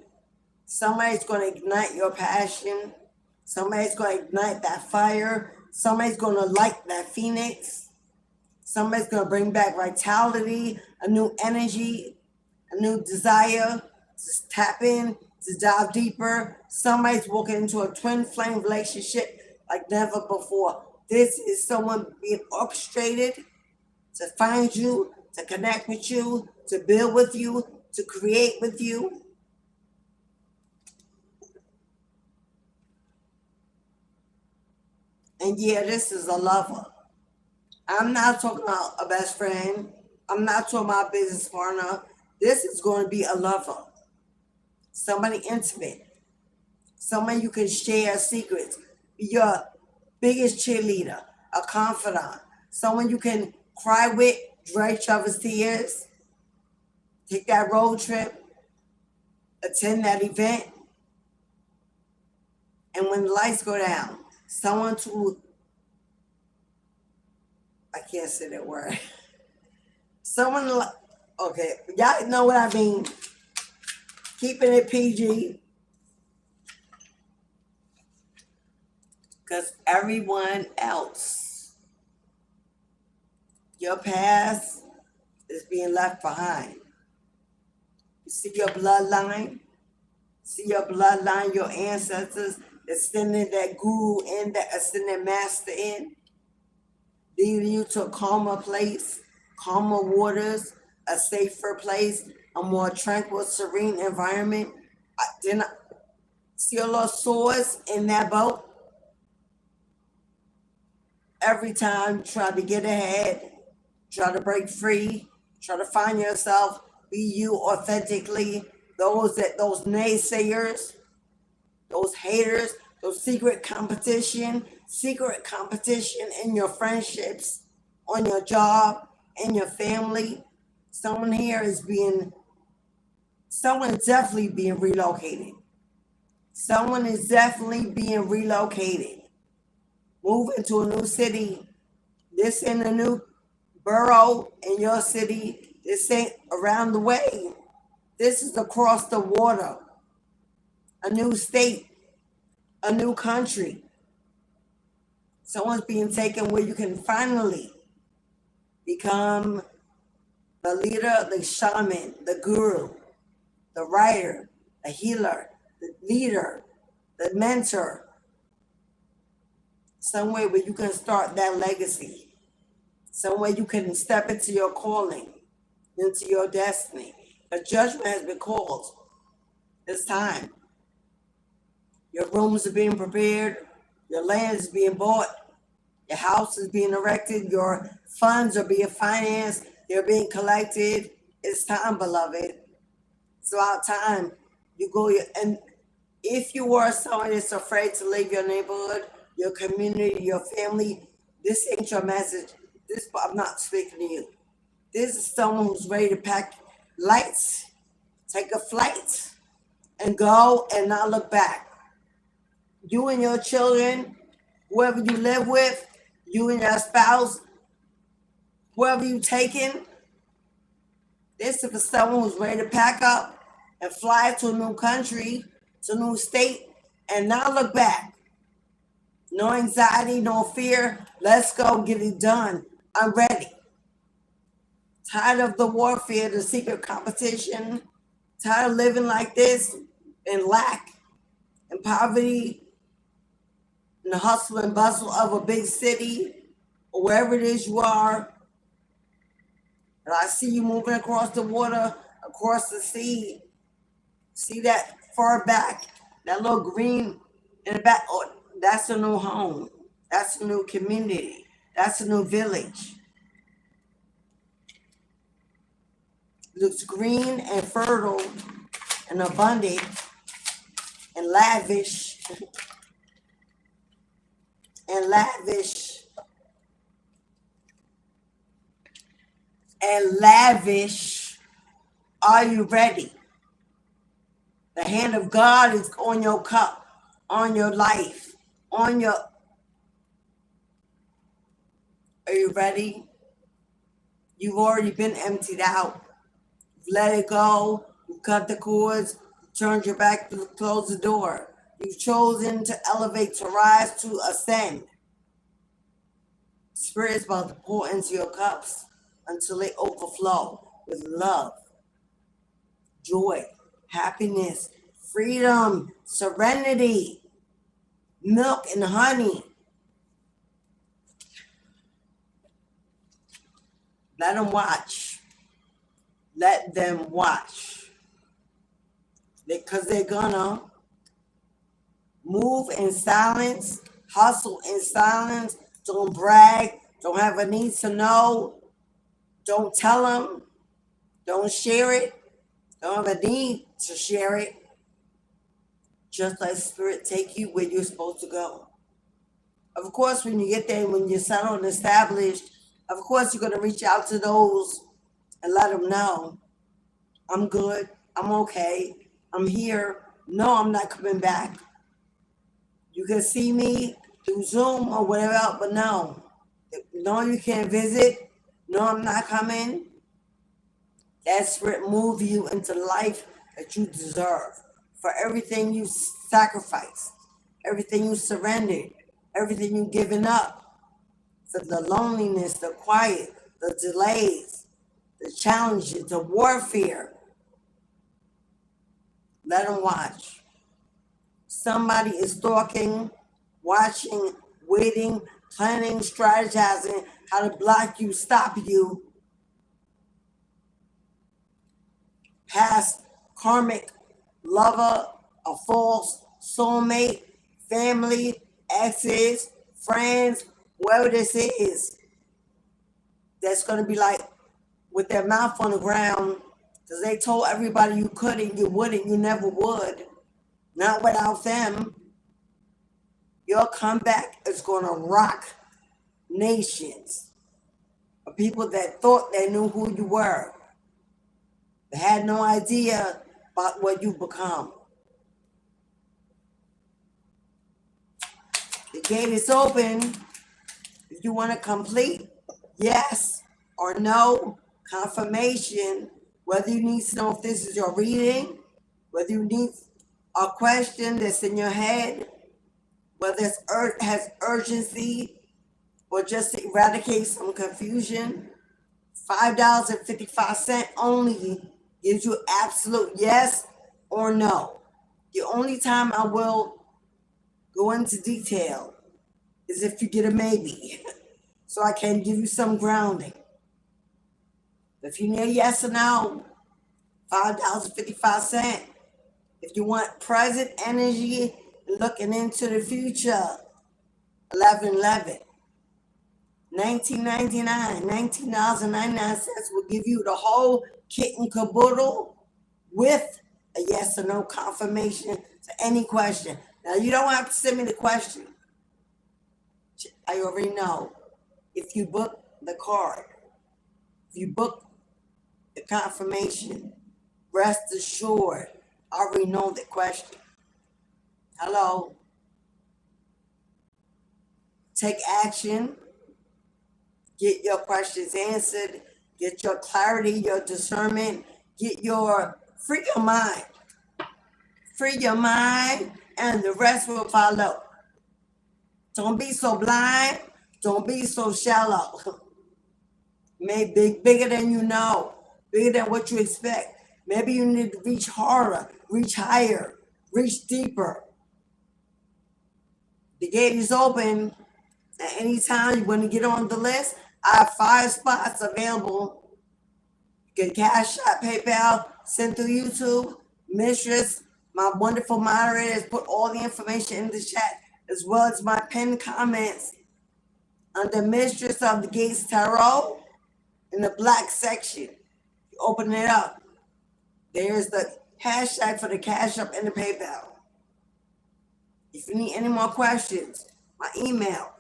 Somebody's going to ignite your passion. Somebody's going to ignite that fire. Somebody's going to light that phoenix. Somebody's going to bring back vitality, a new energy, a new desire to tap in, to dive deeper. Somebody's walking into a twin flame relationship like never before. This is someone being orchestrated to find you, to connect with you, to build with you, to create with you. And yeah, this is a lover. I'm not talking about a best friend. I'm not talking about a business partner. This is going to be a lover. Somebody intimate. Someone you can share secrets. Be your biggest cheerleader, a confidant. Someone you can cry with, dry each other's tears. Take that road trip, attend that event, and when the lights go down, someone to, I can't say that word. Someone, okay, y'all know what I mean. Keeping it PG. Because everyone else, your past is being left behind. See your bloodline, your ancestors extending that guru in, that ascended master in, leading you to a calmer place, calmer waters, a safer place, a more tranquil, serene environment. Didn't I see a lot of swords in that boat? Every time you try to get ahead, try to break free, try to find yourself, be you authentically. Those naysayers, those haters, those secret competition, secret competition in your friendships, on your job, in your family. Someone is definitely being relocated. Someone is definitely being relocated. Moving to a new city. This ain't a new borough in your city. This ain't around the way. This is across the water. A new state. A new country. Someone's being taken where you can finally become the leader, the shaman, the guru, the writer, the healer, the leader, the mentor. Somewhere where you can start that legacy. Somewhere you can step into your calling, into your destiny. A judgment has been called. It's time. Your rooms are being prepared. Your land is being bought. Your house is being erected. Your funds are being financed. They're being collected. It's time, beloved. It's about time. You go, and if you are someone that's afraid to leave your neighborhood, your community, your family, this ain't your message. I'm not speaking to you. This is someone who's ready to pack lights, take a flight, and go and not look back. You and your children, whoever you live with, you and your spouse, whoever you taking, this is for someone who's ready to pack up and fly to a new country, to a new state, and not look back. No anxiety, no fear. Let's go get it done. I'm ready. Tired of the warfare, the secret competition. Tired of living like this in lack and poverty, in the hustle and bustle of a big city, or wherever it is you are. And I see you moving across the water, across the sea. See that far back, that little green in the back? Oh, that's a new home. That's a new community. That's a new village. Looks green and fertile and abundant and lavish and lavish and lavish. Are you ready? The hand of God is on your cup, on your life, on your... Are you ready? You've already been emptied out. You've let it go. You've cut the cords. You've turned your back to close the door. You've chosen to elevate, to rise, to ascend. Spirit is about to pour into your cups until they overflow with love, joy, happiness, freedom, serenity, milk and honey. Let them watch. Let them watch. Because they're gonna move in silence, hustle in silence, don't brag, don't have a need to know, don't tell them, don't share it, don't have a need to share it. Just let Spirit take you where you're supposed to go. Of course, when you get there, when you're settled and established, of course, you're going to reach out to those and let them know, I'm good, I'm okay, I'm here. No, I'm not coming back. You can see me through Zoom or whatever else, but no. No, you can't visit. No, I'm not coming. That Spirit move you into the life that you deserve. For everything you sacrificed, everything you surrendered, everything you given up. For the loneliness, the quiet, the delays, the challenges, the warfare. Let them watch. Somebody is stalking, watching, waiting, planning, strategizing how to block you, stop you. Past karmic lover, a false soulmate, family, exes, friends, whoever this is, that's going to be like with their mouth on the ground because they told everybody you couldn't, you wouldn't, you never would. Not without them. Your comeback is going to rock nations of people that thought they knew who you were. They had no idea about what you've become. The gate is open. If you want to complete yes or no confirmation, whether you need to know if this is your reading, whether you need a question that's in your head, whether it has urgency or just to eradicate some confusion, $5.55 only gives you absolute yes or no. The only time I will go into detail is if you get a maybe, so I can give you some grounding. If you need a yes or no, $5.55. If you want present energy looking into the future, $11.11. $19.99, $19.99 will give you the whole kit and caboodle with a yes or no confirmation to any question. Now, you don't have to send me the question. I already know. If you book the card, if you book the confirmation, rest assured, I already know the question. Hello? Take action. Get your questions answered. Get your clarity, your discernment. Free your mind. Free your mind, and the rest will follow. Don't be so blind. Don't be so shallow. Maybe bigger than you know, bigger than what you expect. Maybe you need to reach harder, reach higher, reach deeper. The gate is open. At any time you want to get on the list, I have 5 spots available. You can Cashapp, PayPal, send through YouTube. Mistress, my wonderful moderators, put all the information in the chat, as well as my pinned comments under Mistress of the Gates Tarot in the black section. You open it up. There's the hashtag for the Cashapp and the PayPal. If you need any more questions, my email,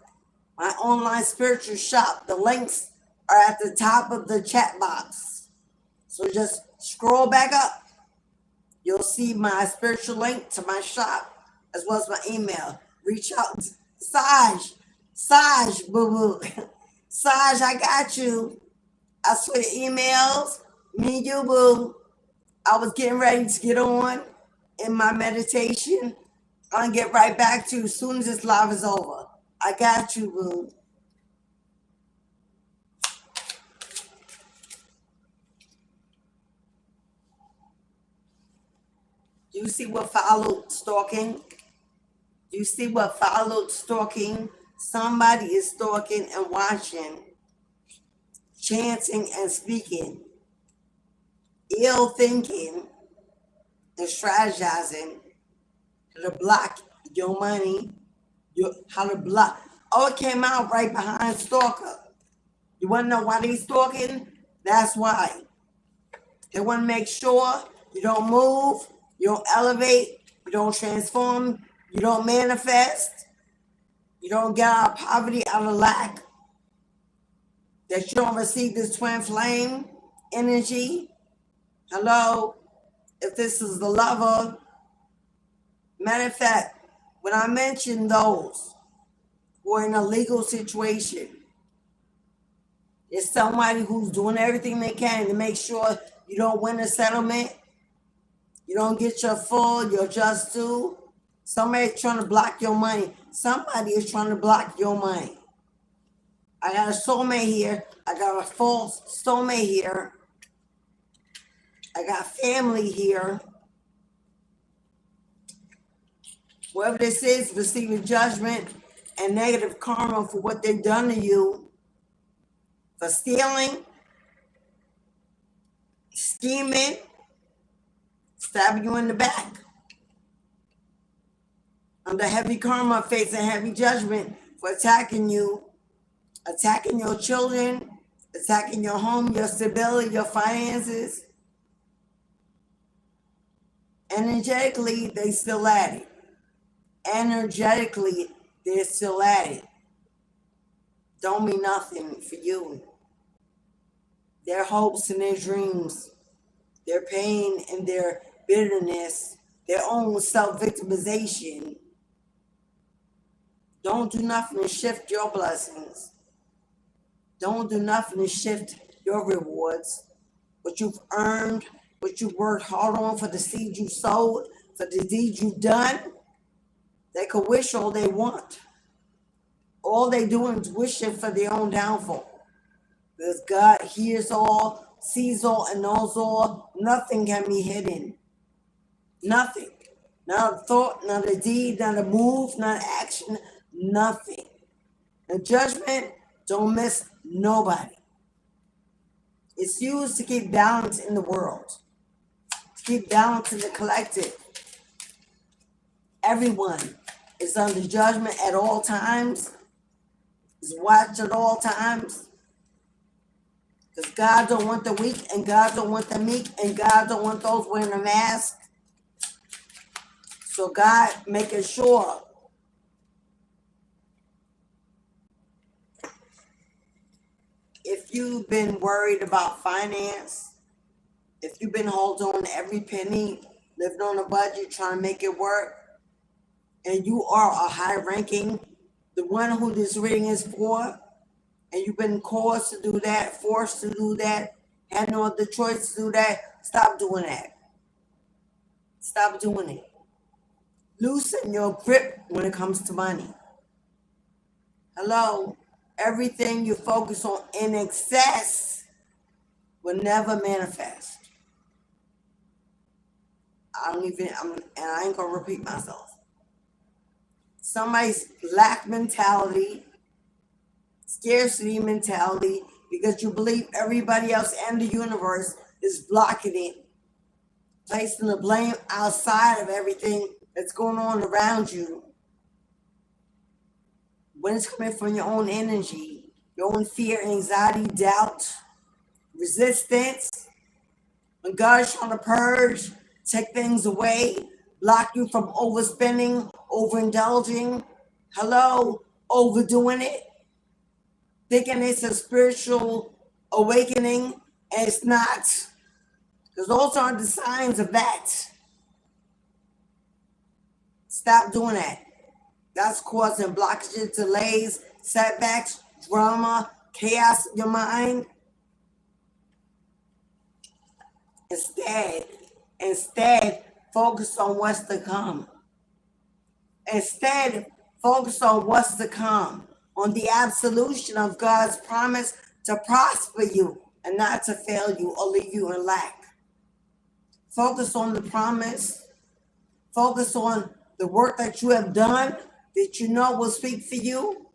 my online spiritual shop, the links are at the top of the chat box. So just scroll back up. You'll see my spiritual link to my shop, as well as my email. Reach out. Saj, boo-boo. Saj, I got you. I saw your emails. Me and you, boo. I was getting ready to get on in my meditation. I'm going to get right back to you as soon as this live is over. I got you, boo. Do you see what followed stalking? Do you see what followed stalking? Somebody is stalking and watching, chanting and speaking, ill thinking and strategizing to block your money, how to block. Oh, it came out right behind stalker. You want to know why they stalking? That's why. They want to make sure you don't move, you don't elevate, you don't transform, you don't manifest, you don't get out of poverty, out of lack, that you don't receive this twin flame energy. Hello? If this is the lover, matter of fact, when I mention those who are in a legal situation, it's somebody who's doing everything they can to make sure you don't win a settlement, you don't get your just due. Somebody's trying to block your money. Somebody is trying to block your money. I got a soulmate here. I got a false soulmate here. I got family here. Whoever this is receiving judgment and negative karma for what they've done to you, for stealing, scheming, stabbing you in the back. Under heavy karma, facing heavy judgment for attacking you, attacking your children, attacking your home, your stability, your finances. Energetically, they still at it. Energetically, they're still at it. Don't mean nothing for you. Their hopes and their dreams, their pain and their bitterness, their own self-victimization, don't do nothing to shift your blessings. Don't do nothing to shift your rewards. What you've earned, what you worked hard on, for the seed you sowed, for the deed you've done. They could wish all they want. All they doing is wishing for their own downfall. Because God hears all, sees all, and knows all. Nothing can be hidden. Nothing. Not a thought, not a deed, not a move, not an action, nothing. The judgment don't miss nobody. It's used to keep balance in the world, to keep balance in the collective. Everyone is under judgment at all times, is watched at all times. Because God don't want the weak, and God don't want the meek, and God don't want those wearing a mask. So God making sure if you've been worried about finance, if you've been holding on to every penny, living on a budget, trying to make it work, and you are a high ranking, the one who this reading is for, and you've been caused to do that, forced to do that, had no other choice to do that, stop doing that. Stop doing it. Loosen your grip when it comes to money. Hello? Everything you focus on in excess will never manifest. I ain't gonna repeat myself. Somebody's lack mentality, scarcity mentality, because you believe everybody else and the universe is blocking it, placing the blame outside of everything that's going on around you. When it's coming from your own energy, your own fear, anxiety, doubt, resistance, when God is trying to purge, take things away, block you from overspending, overindulging, overdoing it, thinking it's a spiritual awakening, and it's not. Because those aren't the signs of that. Stop doing that. That's causing blockages, delays, setbacks, drama, chaos in your mind. Instead, focus on what's to come. Instead, focus on what's to come, on the absolution of God's promise to prosper you and not to fail you or leave you in lack. Focus on the promise. Focus on the work that you have done that you know will speak for you.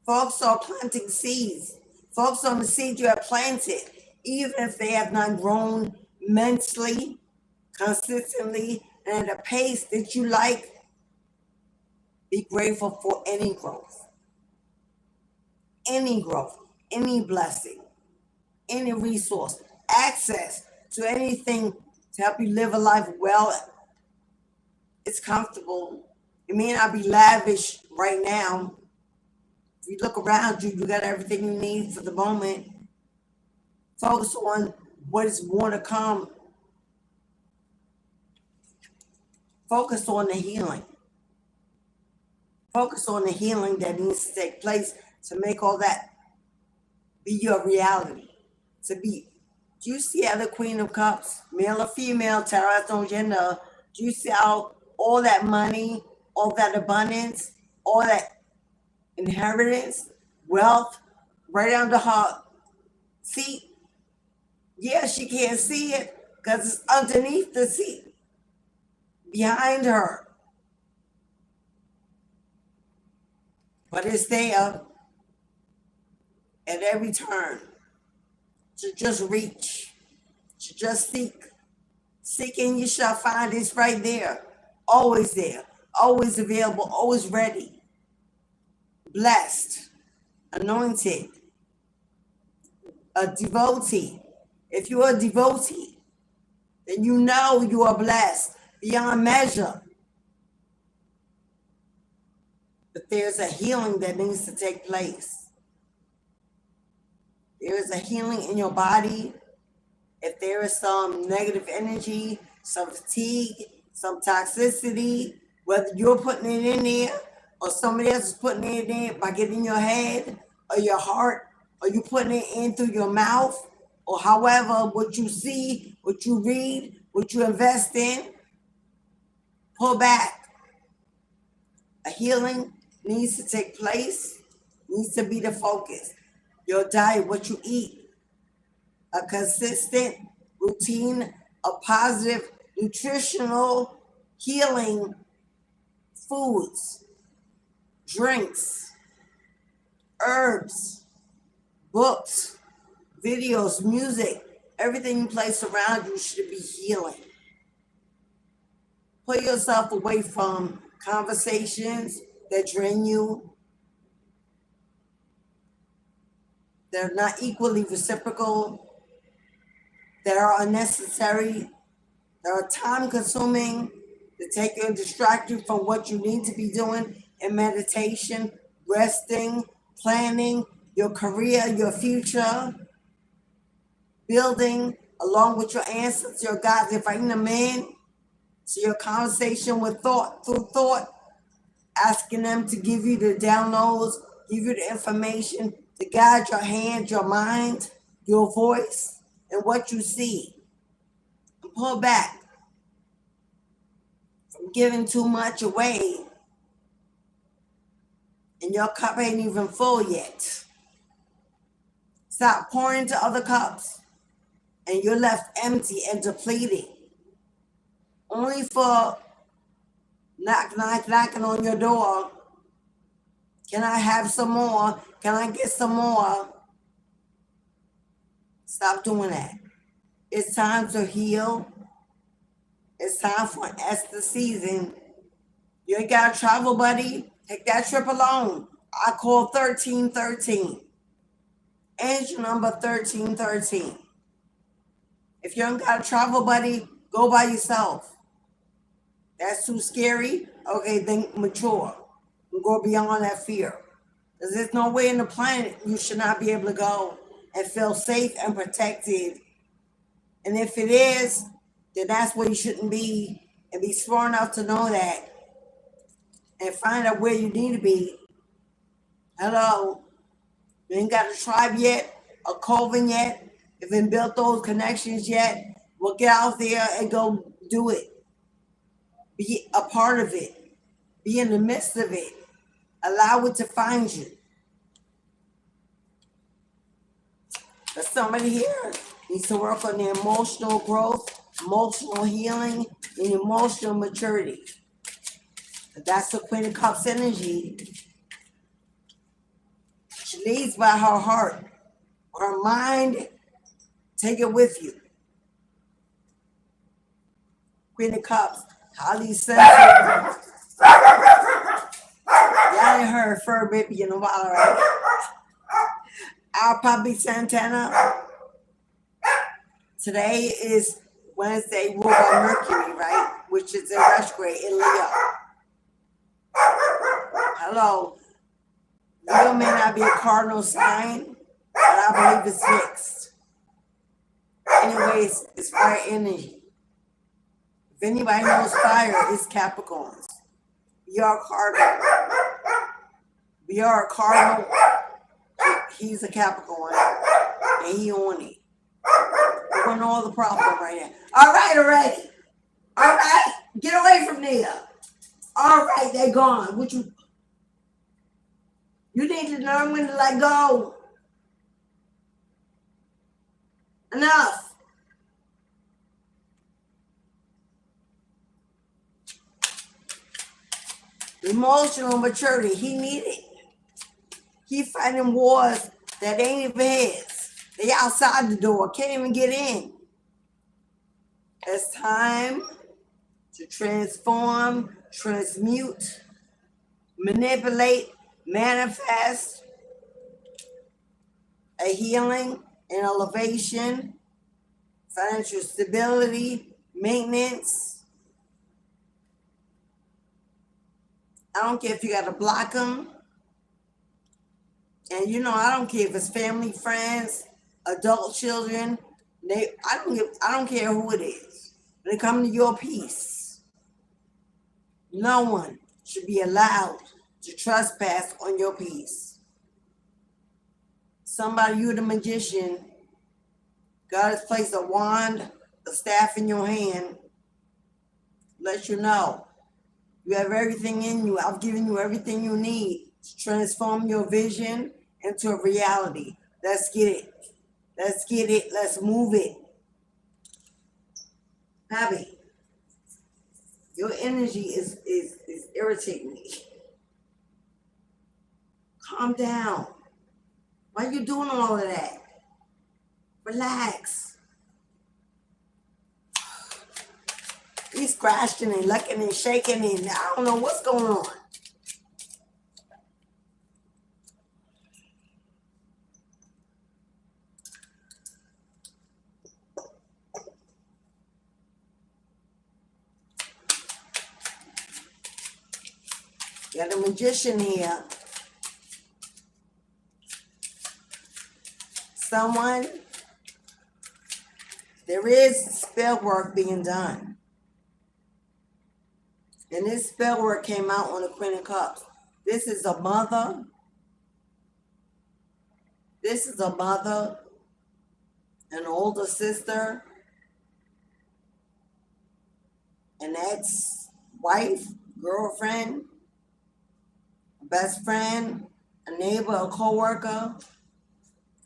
Focus on planting seeds. Focus on the seeds you have planted, even if they have not grown immensely, consistently, and at a pace that you like. Be grateful for any growth, any blessing, any resource, access to anything to help you live a life well. It's comfortable. It may not be lavish right now. If you look around you, you got everything you need for the moment. Focus on what is more to come. Focus on the healing. Focus on the healing that needs to take place to make all that be your reality. To be, do you see how the Queen of Cups, male or female, tarot has no gender, do you see how all that money, all that abundance, all that inheritance, wealth, right under her feet? Yeah, she can't see it because it's underneath the seat, behind her. But it's there at every turn. To just reach, to just seek. Seeking, you shall find. It's right there, always available, always ready. Blessed, anointed, a devotee. If you're a devotee, then you know you are blessed beyond measure. But there's a healing that needs to take place. There is a healing in your body. If there is some negative energy, some fatigue, some toxicity, whether you're putting it in there or somebody else is putting it in there by getting your head or your heart, or you putting it in through your mouth, or however, what you see, what you read, what you invest in, pull back. A healing needs to take place, needs to be the focus. Your diet, what you eat, a consistent routine of positive, nutritional, healing foods, drinks, herbs, books, videos, music, everything you place around you should be healing. Put yourself away from conversations that drain you, that are not equally reciprocal, that are unnecessary, that are time consuming, that take you and distract you from what you need to be doing in meditation, resting, planning your career, your future, building along with your ancestors, your guides, inviting them in to your conversation with thought, through thought, asking them to give you the downloads, give you the information to guide your hand, your mind, your voice, and what you see. And pull back from giving too much away, and your cup ain't even full yet. Stop pouring into other cups, and you're left empty and depleted. Only for knocking on your door. Can I have some more? Can I get some more? Stop doing that. It's time to heal. It's time for an Esther season. You ain't got a travel buddy? Take that trip alone. I call 1313. Angel number 1313. If you ain't got a travel buddy, go by yourself. That's too scary? Okay, then mature. And go beyond that fear. Because there's no way in the planet you should not be able to go and feel safe and protected. And if it is, then that's where you shouldn't be. And be smart enough to know that. And find out where you need to be. Hello. You ain't got a tribe yet, a coven yet. You haven't built those connections yet. Well, get out there and go do it. Be a part of it. Be in the midst of it. Allow it to find you. But somebody here needs to work on their emotional growth, emotional healing, and emotional maturity. That's the Queen of Cups energy. She leads by her heart. Her mind, take it with you. Queen of Cups, highly sensitive. Y'all ain't heard fur baby in a while, right? I'll probably Santana. Today is Wednesday, ruled by Mercury, right? Which is in retrograde in Leo. Hello. Leo may not be a cardinal sign, but I believe it's mixed. Anyways, it's fire energy. If anybody knows fire, it's Capricorns. We are cardinal. We are a cardinal. He's a Capricorn. And he on it. We're going to know the problem right now. All right, already. All right. Get away from there. All right, they're gone. What you need to learn when to let go. Enough. Emotional maturity. He needed. He fighting wars that ain't even his. They outside the door. Can't even get in. It's time to transform, transmute, manipulate, manifest a healing and elevation, financial stability, maintenance, I don't care if you got to block them. And you know, I don't care if it's family, friends, adult children. I don't care who it is. When it comes to your peace, no one should be allowed to trespass on your peace. Somebody, you the magician, God has placed a wand, a staff in your hand, let you know you have everything in you. I've given you everything you need to transform your vision into a reality. Let's get it. Let's get it. Let's move it. Happy. Your energy is irritating me. Calm down. Why are you doing all of that? Relax. He's scratching and licking and shaking and I don't know what's going on. Got a magician here. Someone, there is spell work being done. And this spell work came out on the Queen of Cups. This is a mother. This is a mother, an older sister, an ex-wife, girlfriend, a best friend, a neighbor, a co-worker.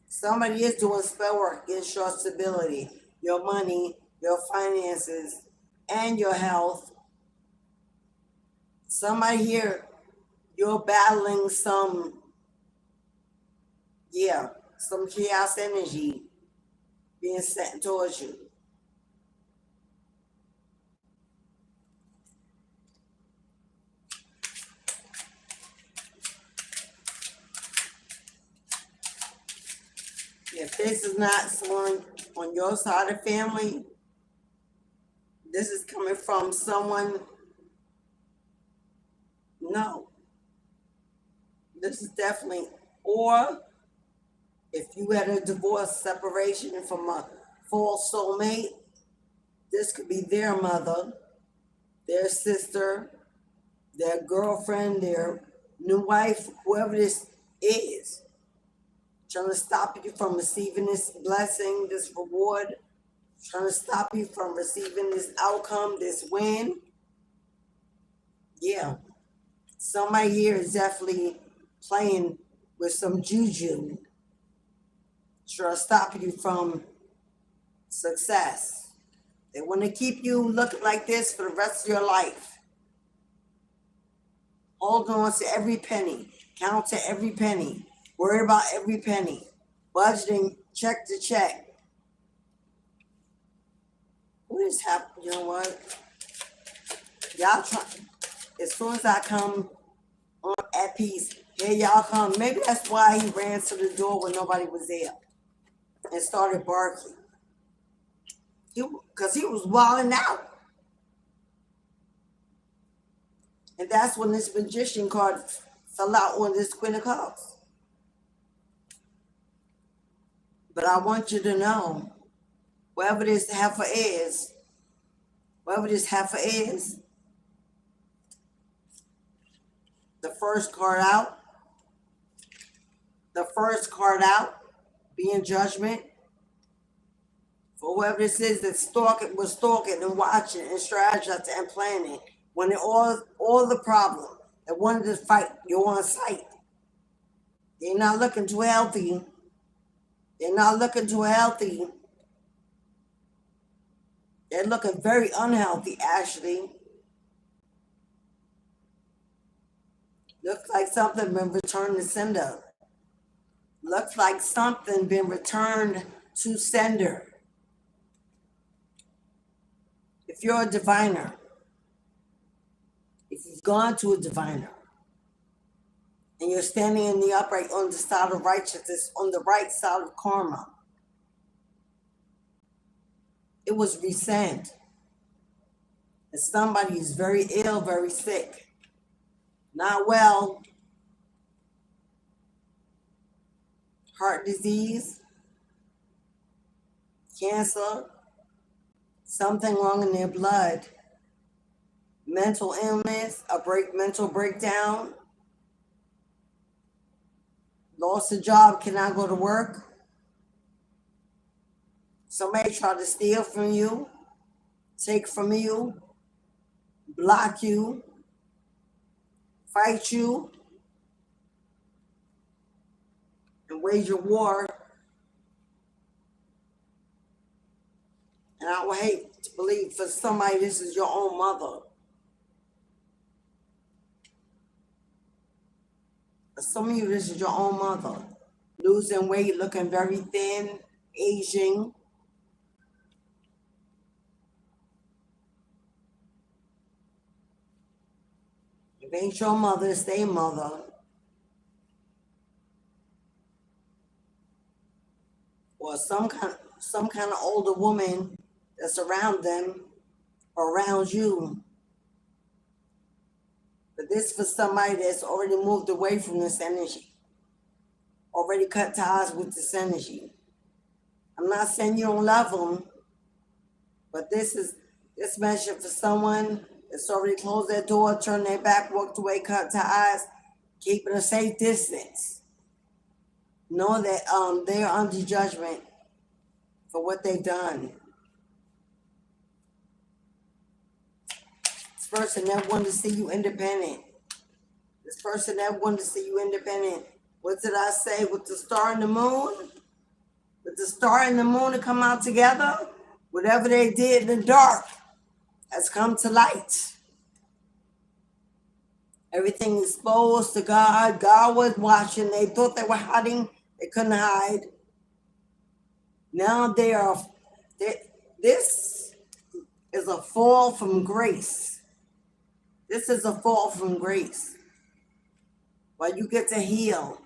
Somebody is doing spell work against your stability, your money, your finances, and your health. Somebody here, you're battling some chaos energy being sent towards you. If this is not someone on your side of the family, this is coming from someone. No. This is definitely, or if you had a divorce, separation from a false soulmate, this could be their mother, their sister, their girlfriend, their new wife, whoever this is, trying to stop you from receiving this blessing, this reward, trying to stop you from receiving this outcome, this win. Yeah. Somebody here is definitely playing with some juju, trying to stop you from success. They want to keep you looking like this for the rest of your life. Hold on to every penny, count to every penny, worry about every penny, budgeting check to check. What is happening? You know what? Y'all try. As soon as I come on at peace, here y'all come. Maybe that's why he ran to the door when nobody was there and started barking. Because he was wilding out. And that's when this magician card fell out on this Queen of Cups. But I want you to know, whatever this heifer is, the first card out, being Judgment. For whoever this is that was stalking and watching and strategizing and planning, when all the problem that wanted to fight, you're on sight. They're not looking too healthy. They're looking very unhealthy, actually. Looks like something been returned to sender. If you're a diviner, if you've gone to a diviner, and you're standing in the upright on the side of righteousness, on the right side of karma, it was resent. And somebody is very ill, very sick. not well, heart disease, cancer, something wrong in their blood, mental illness, mental breakdown, lost a job, cannot go to work, somebody tried to steal from you, take from you, block you, fight you, and wage a war. And I would hate to believe for somebody this is your own mother. For some of you, this is your own mother. Losing weight, looking very thin, aging. If it ain't your mother, it's their mother. Or some kind of older woman that's around them or around you. But this for somebody that's already moved away from this energy, already cut ties with this energy. I'm not saying you don't love them, but this message for someone that's already closed their door, turned their back, walked away, cut ties, keeping a safe distance. Know that they are under judgment for what they've done. This person never wanted to see you independent. This person never wanted to see you independent. What did I say? With the star and the moon? With the star and the moon to come out together? Whatever they did in the dark has come to light. Everything exposed to God. God was watching. They thought they were hiding. They couldn't hide. Now this is a fall from grace. This is a fall from grace. While you get to heal.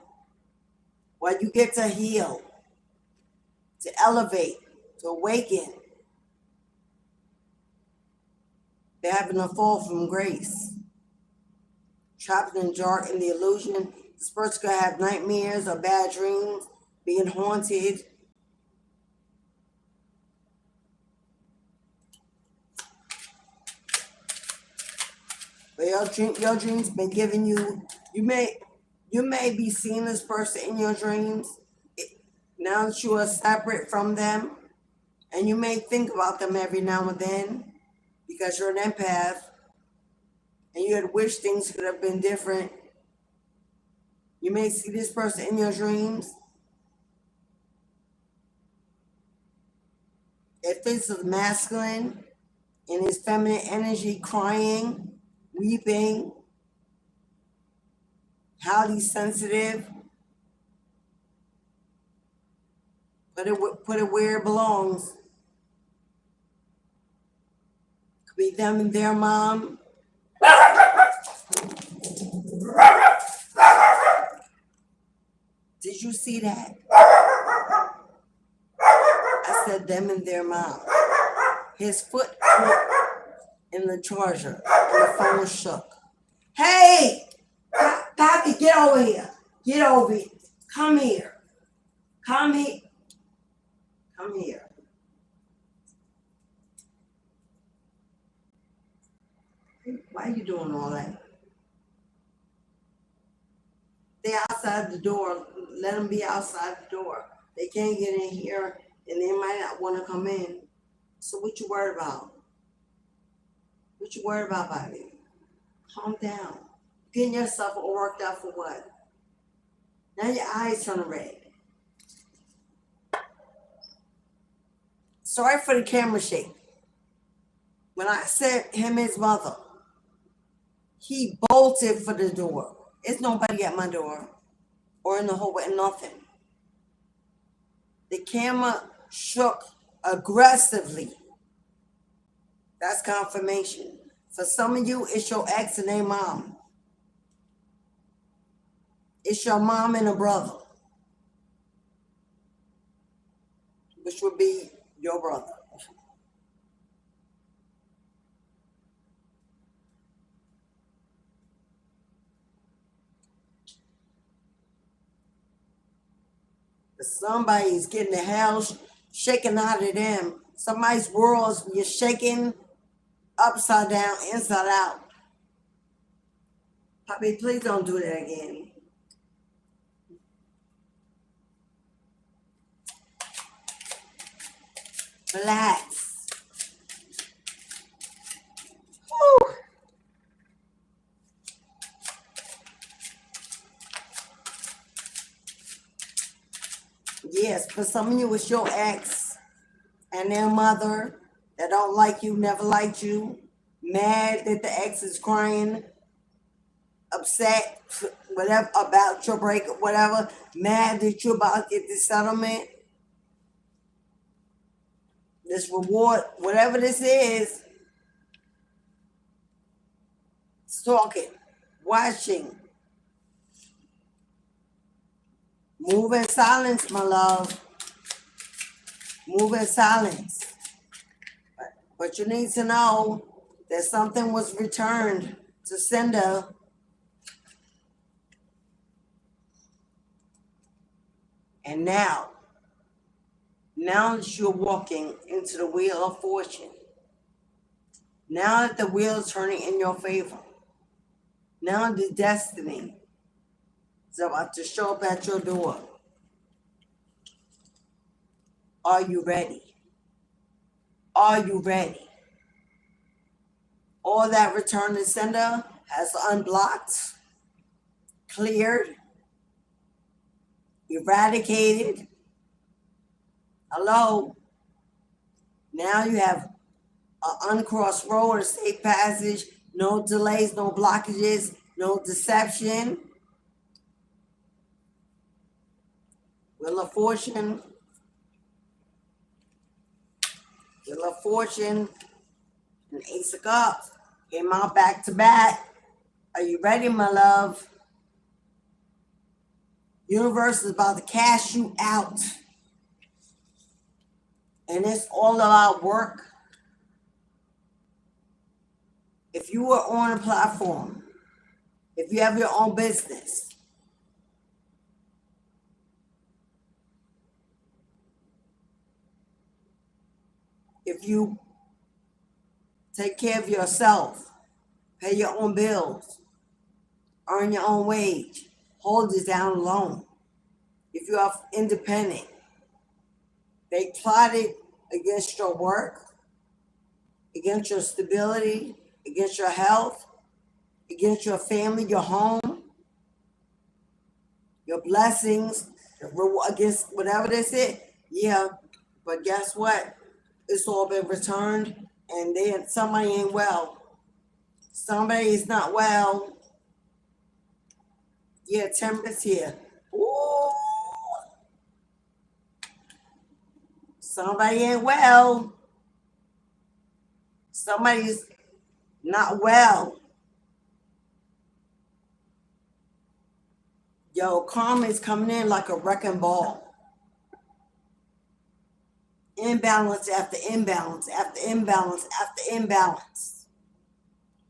While you get to heal. To elevate. To awaken. They're having a fall from grace. Trapped in the dark in the illusion. This person could have nightmares or bad dreams. Being haunted. But your dreams been giving you, you may be seeing this person in your dreams now that you are separate from them, and you may think about them every now and then because you're an empath and you had wished things could have been different. You may see this person in your dreams. If this is masculine in his feminine energy, crying, weeping, highly sensitive, put it where it belongs. Could be them and their mom. Did you see that? I said them and their mom. His foot in the charger and the phone shook. Hey! Pappy, get over here. Get over here. Come here. Come here. Come here. Why are you doing all that? They're outside the door. Let them be outside the door. They can't get in here and they might not want to come in. So what you worried about? What you worried about, baby? Calm down. Getting yourself all worked out for what? Now your eyes turn red. Sorry for the camera shake. When I said him and his mother, he bolted for the door. There's nobody at my door or in the hallway, nothing. The camera shook aggressively. That's confirmation. For some of you, it's your ex and their mom. It's your mom and a brother, which would be your brother. Somebody's getting the hell shaken out of them. Somebody's world you're shaking upside down, inside out. Puppy, please don't do that again. Relax. Woo. Yes, for some of you, it's your ex and their mother that don't like you, never liked you, mad that the ex is crying, upset, whatever, about your breakup, whatever, mad that you're about to get this settlement, this reward, whatever this is, stalking, watching, move in silence, my love. Move in silence. But you need to know that something was returned to sender. And now that you're walking into the wheel of fortune, now that the wheel is turning in your favor, now the destiny is about to show up at your door. Are you ready? Are you ready? All that return to sender has unblocked, cleared, eradicated. Hello? Now you have an uncrossed road, a safe passage, no delays, no blockages, no deception. Wheel of Fortune. Wheel of Fortune and Ace of Cups came out back to back. Are you ready, my love? Universe is about to cash you out. And it's all about work. If you are on a platform, if you have your own business, if you take care of yourself, pay your own bills, earn your own wage, hold it down alone. If you are independent, they plotted against your work, against your stability, against your health, against your family, your home, your blessings, against whatever this is. Yeah, but guess what? It's all been returned, and then somebody ain't well. Somebody is not well. Yeah, Temperance here. Ooh. Somebody ain't well. Somebody's not well. Yo, karma is coming in like a wrecking ball. Imbalance after imbalance after imbalance after imbalance.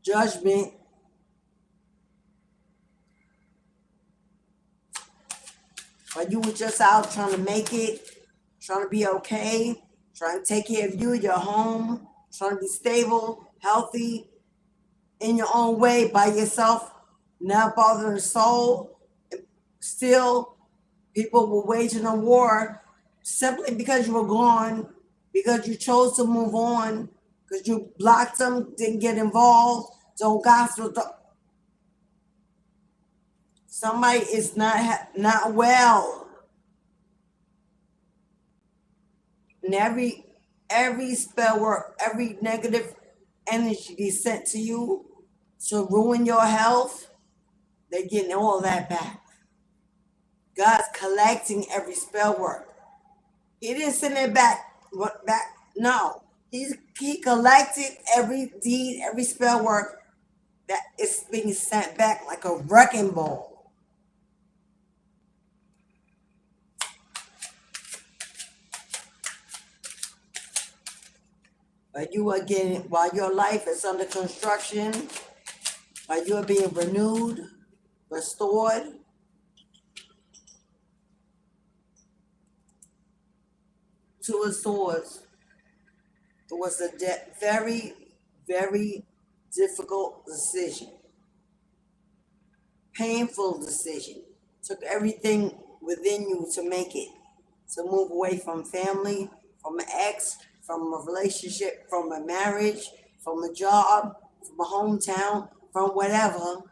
Judgment. But you were just out trying to make it, trying to be okay, trying to take care of you, your home, trying to be stable, healthy, in your own way, by yourself, not bothering the soul. Still, people were waging a war simply because you were gone, because you chose to move on, because you blocked them, didn't get involved, don't gossip. Somebody is not well. And every spell work, every negative energy they sent to you to ruin your health, they're getting all that back. God's collecting every spell work. He didn't send it back. No. He collected every deed, every spell work that is being sent back like a wrecking ball. But you are getting, while your life is under construction, while you are being renewed, restored, Two of Swords. It was a very, very difficult decision. Painful decision. Took everything within you to make it. To move away from family, from an ex, from a relationship, from a marriage, from a job, from a hometown, from whatever.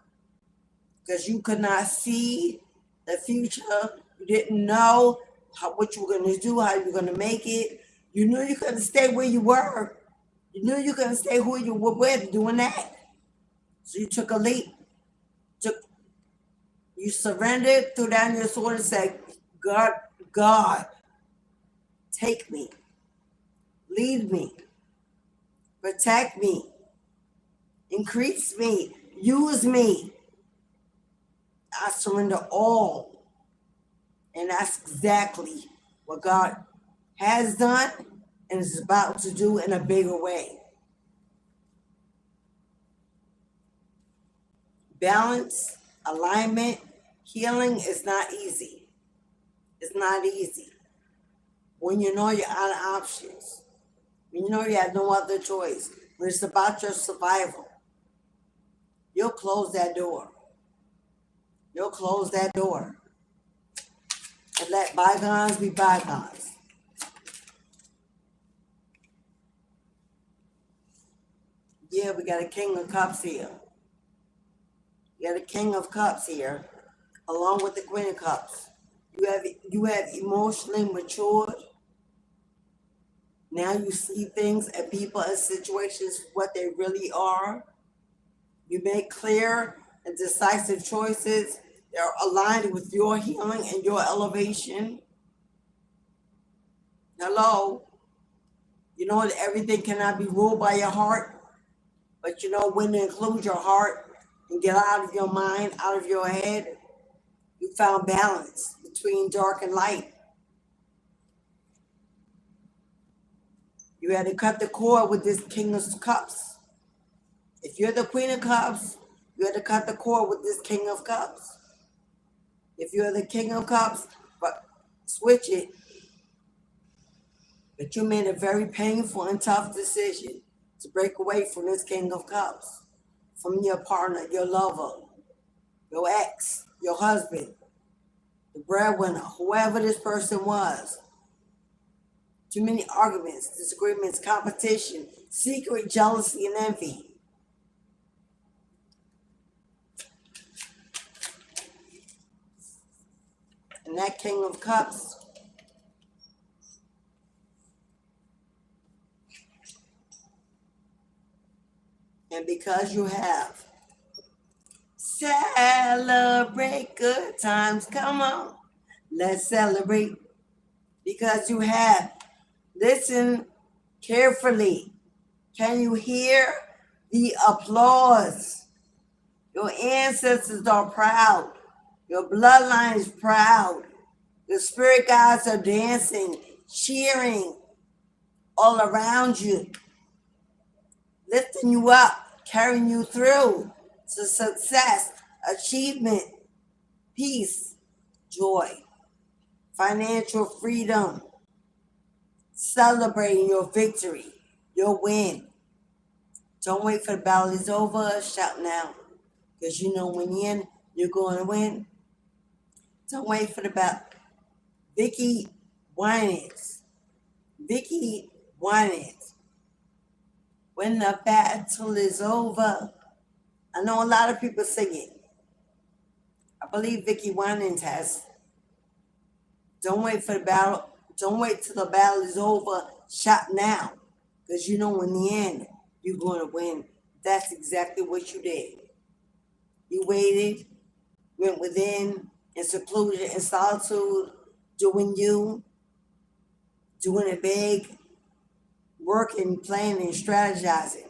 Because you could not see the future. You didn't know what you were going to do, how you were going to make it. You knew you couldn't stay where you were. You knew you couldn't stay who you were with doing that. So you took a leap. You surrendered, threw down your sword and said, God, take me, lead me, protect me, increase me, use me. I surrender all. And that's exactly what God has done and is about to do in a bigger way. Balance, alignment, healing is not easy. It's not easy. When you know you're out of options, when you know you have no other choice, when it's about your survival, you'll close that door. You'll close that door and let bygones be bygones. Yeah, we got a King of Cups here. You got a King of Cups here, along with the Queen of Cups. You have emotionally matured. Now you see things and people and situations for what they really are. You make clear and decisive choices that are aligned with your healing and your elevation. Hello. You know that everything cannot be ruled by your heart, but you know when to include your heart and get out of your mind, out of your head. You found balance between dark and light. You had to cut the cord with this King of Cups. If you're the Queen of Cups, you had to cut the cord with this King of Cups. If you're the King of Cups, but switch it. But you made a very painful and tough decision to break away from this King of Cups, from your partner, your lover, your ex, your husband, the breadwinner, whoever this person was. Too many arguments, disagreements, competition, secret jealousy, and envy. And that King of Cups and because you have celebrate good times, come on, let's celebrate. Because you have, listen carefully. Can you hear the applause? Your ancestors are proud. Your bloodline is proud. Your spirit guides are dancing, cheering all around you, lifting you up, carrying you through to success, achievement, peace, joy, financial freedom, celebrating your victory, your win. Don't wait for the battle is over, shout now, because you know when you're in, you're going to win. Don't wait for the battle. Vicki Winans. When the battle is over. I know a lot of people sing it. I believe Vicki Winans has. Don't wait for the battle. Don't wait till the battle is over. Shout now. Because you know in the end, you're going to win. That's exactly what you did. You waited, went within, in seclusion, in solitude, doing you, doing it big, working, planning, strategizing,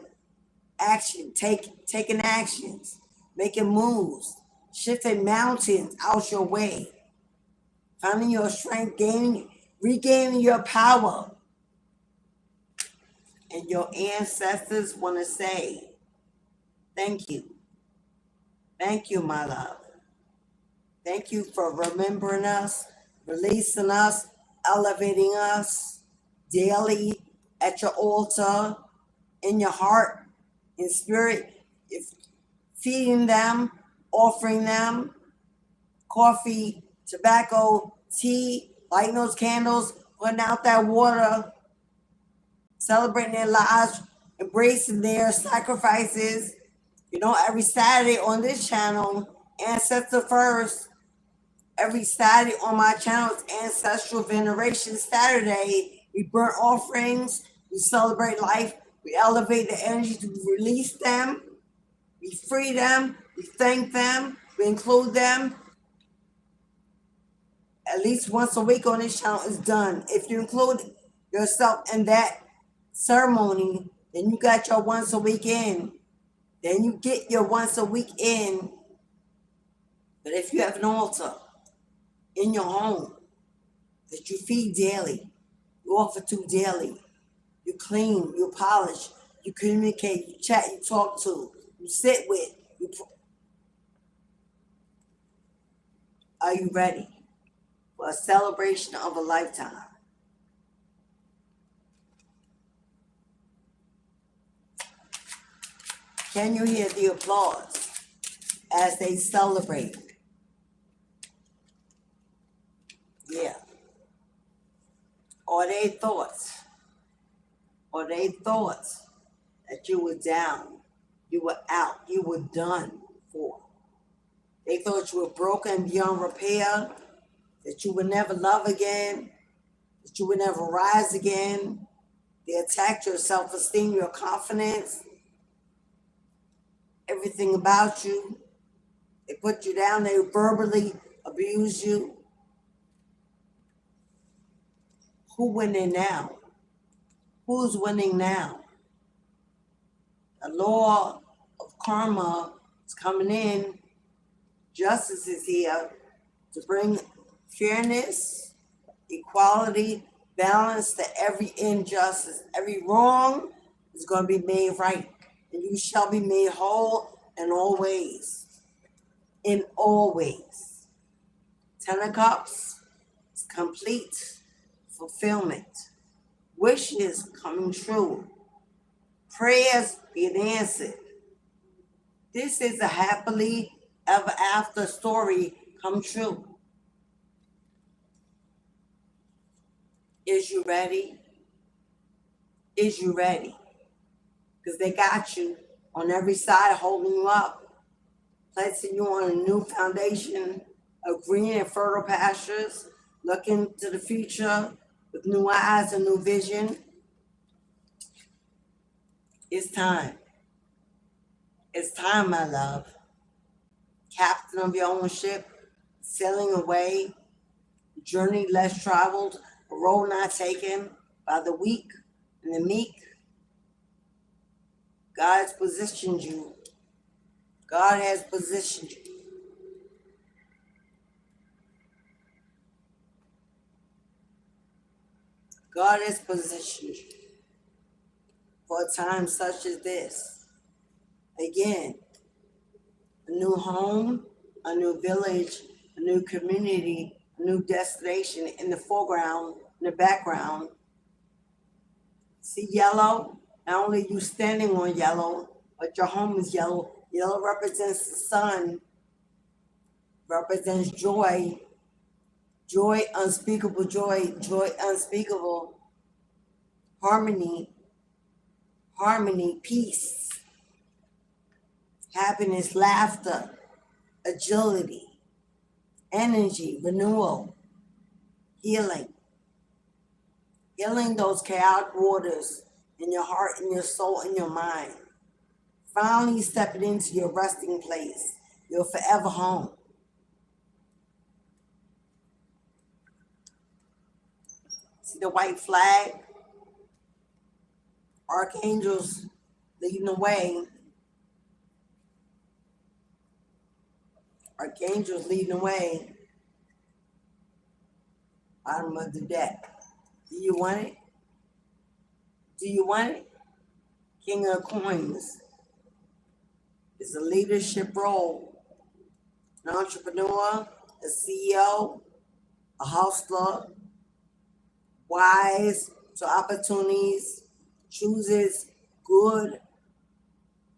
action, taking actions, making moves, shifting mountains out your way, finding your strength, regaining your power. And your ancestors want to say, thank you. Thank you, my love. Thank you for remembering us, releasing us, elevating us, daily at your altar, in your heart, in spirit, if feeding them, offering them coffee, tobacco, tea, lighting those candles, putting out that water, celebrating their lives, embracing their sacrifices. You know, every Saturday on this channel, Ancestor First, every Saturday on my channel, it's Ancestral Veneration Saturday. We burn offerings, we celebrate life, we elevate the energy to release them, we free them, we thank them, we include them. At least once a week on this channel is done. If you include yourself in that ceremony, then you got your once a week in. Then you get your once a week in. But if you have an altar in your home that you feed daily, you offer to daily, you clean, you polish, you communicate, you chat, you talk to, you sit with, are you ready for a celebration of a lifetime? Can you hear the applause as they celebrate? Yeah. Or they thoughts that you were down, you were out, you were done for. They thought you were broken beyond repair, that you would never love again, that you would never rise again. They attacked your self-esteem, your confidence, everything about you. They put you down, they verbally abused you. Who winning now? Who's winning now? The law of karma is coming in. Justice is here to bring fairness, equality, balance to every injustice. Every wrong is going to be made right. And you shall be made whole in all ways. In all ways. 10 of Cups is complete fulfillment. Wishes coming true. Prayers being answered. This is a happily ever after story come true. Is you ready? Is you ready? Because they got you on every side, holding you up, placing you on a new foundation of green and fertile pastures, looking to the future with new eyes and new vision. It's time. It's time, my love. Captain of your own ship, sailing away, journey less traveled, a road not taken by the weak and the meek. God has positioned you. God has positioned you. God has positioned you for a time such as this. Again, a new home, a new village, a new community, a new destination in the foreground, in the background. See yellow? Not only you standing on yellow, but your home is yellow. Yellow represents the sun, represents joy, joy, unspeakable joy, joy unspeakable, harmony, peace, happiness, laughter, agility, energy, renewal, healing. Healing those chaotic waters in your heart, in your soul, in your mind. Finally stepping into your resting place, your forever home. See the white flag? Archangels leading the way. Archangels leading the way. Bottom of the deck. Do you want it? Do you want it? King of Coins is a leadership role. An entrepreneur, a CEO, a hustler, wise, to opportunities, chooses good,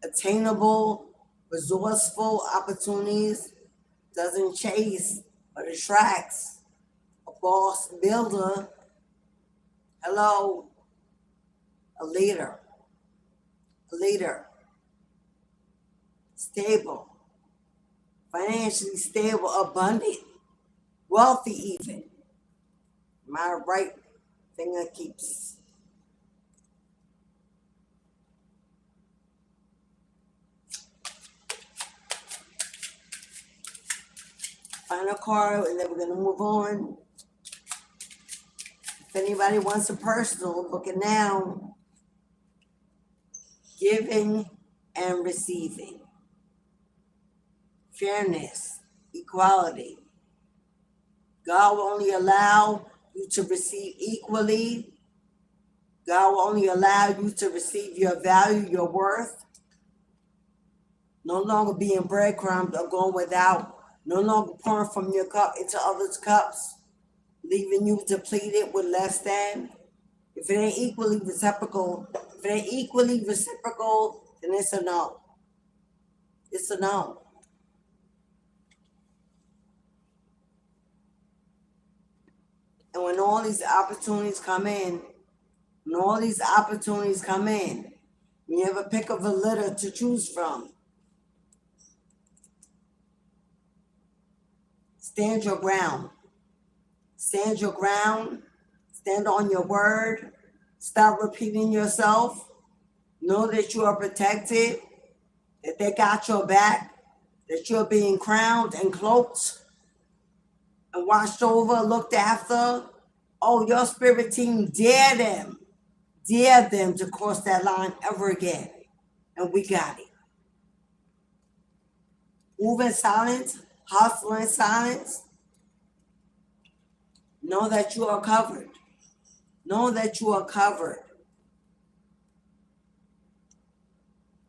attainable, resourceful opportunities, doesn't chase but attracts. A boss builder, hello, a leader, stable, financially stable, abundant, wealthy even. My right finger keeps. Final card, and then we're going to move on. If anybody wants a personal, book it now. Giving and receiving. Fairness, equality. God will only allow you to receive equally. God will only allow you to receive your value, your worth. No longer being breadcrumbs or going without. No longer pouring from your cup into others' cups, leaving you depleted with less than. If it ain't equally reciprocal, then it's a no. It's a no. And when all these opportunities come in, when you have a pick of a litter to choose from, stand your ground. Stand your ground. Stand on your word. Stop repeating yourself. Know that you are protected, that they got your back, that you're being crowned and cloaked and watched over, looked after. Oh, your spirit team, dare them to cross that line ever again. And we got it. Move in silence, hustle in silence. Know that you are covered.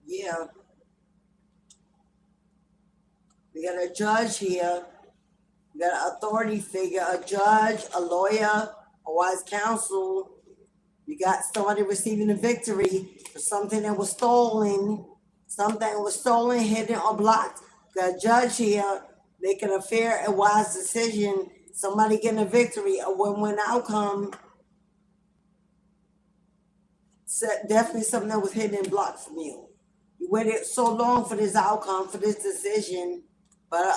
Yeah. We got a judge here. We got an authority figure, a judge, a lawyer, a wise counsel. We got somebody receiving a victory for something that was stolen, hidden, or blocked. We got a judge here making a fair and wise decision. Somebody getting a victory, a win-win outcome. Definitely something that was hidden and blocked from you. You waited so long for this outcome, for this decision, but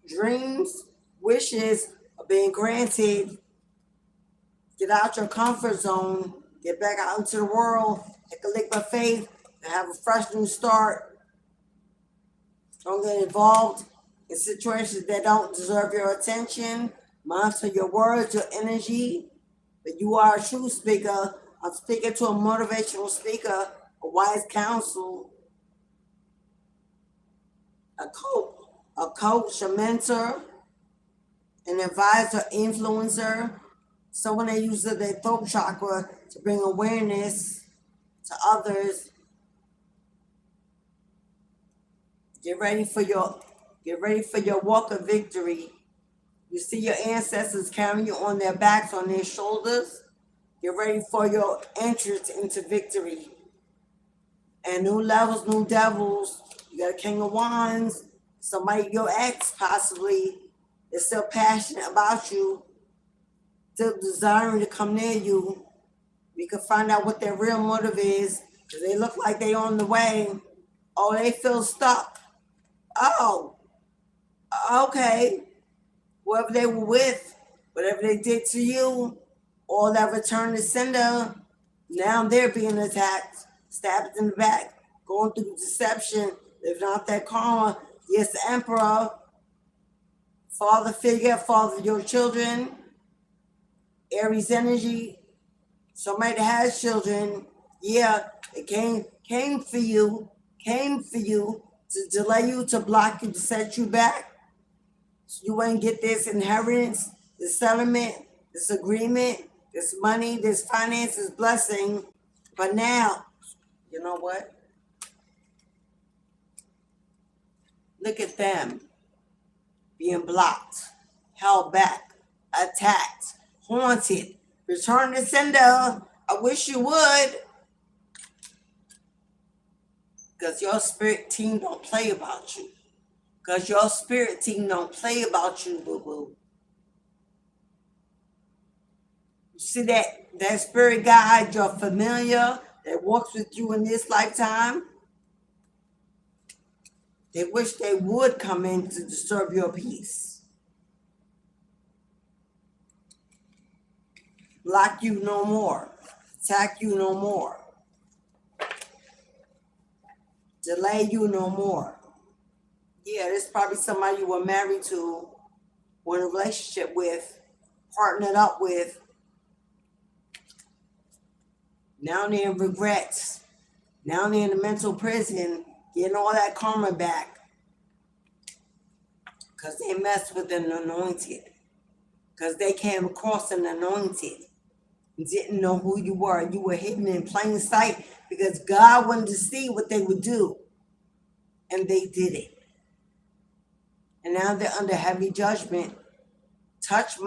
dreams, wishes are being granted. Get out your comfort zone. Get back out into the world. Take a leap of faith and have a fresh new start. Don't get involved in situations that don't deserve your attention. Monitor your words, your energy. But you are a true speaker. I'm speaking to a motivational speaker, a wise counsel, a coach, a mentor, an advisor, influencer, someone that uses their throat chakra to bring awareness to others. Get ready for your walk of victory. You see your ancestors carrying you on their backs, on their shoulders. Get ready for your entrance into victory. And new levels, new devils. You got a King of Wands. Somebody, your ex possibly, is still passionate about you, still desiring to come near you. We can find out what their real motive is, because they look like they on the way. Oh, they feel stuck. Oh, okay. Whoever they were with, whatever they did to you, all that return to sender, now they're being attacked, stabbed in the back, going through deception, living out that karma. Yes, the Emperor, father figure, father of your children, Aries energy, somebody that has children, yeah, it came for you to delay you, to block you, to set you back. So you wouldn't get this inheritance, this settlement, this agreement, this money, this finance, this blessing. But now, you know what? Look at them being blocked, held back, attacked, haunted, Return to sender. I wish you would. Because your spirit team don't play about you. Because your spirit team don't play about you, boo-boo. You see that spirit guide, your familiar, that walks with you in this lifetime? They wish they would come in to disturb your peace. Block you no more. Attack you no more. Delay you no more. Yeah, this is probably somebody you were married to, or in a relationship with, partnered up with. Now they're in regrets. Now they're in a mental prison, getting all that karma back. Because they messed with an anointed. Because they came across an anointed. Didn't know who you were. You were hidden in plain sight because God wanted to see what they would do. And they did it. And now they're under heavy judgment. Touch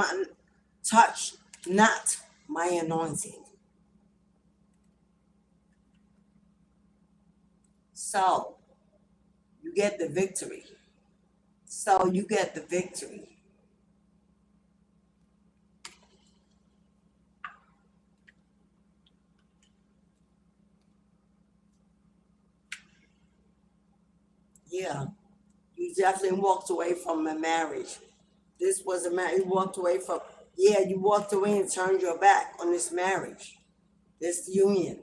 not my anointing. So, you get the victory. So, you get the victory. Yeah, you definitely walked away from a marriage. This was a marriage you walked away from. Yeah, you walked away and turned your back on this marriage, this union,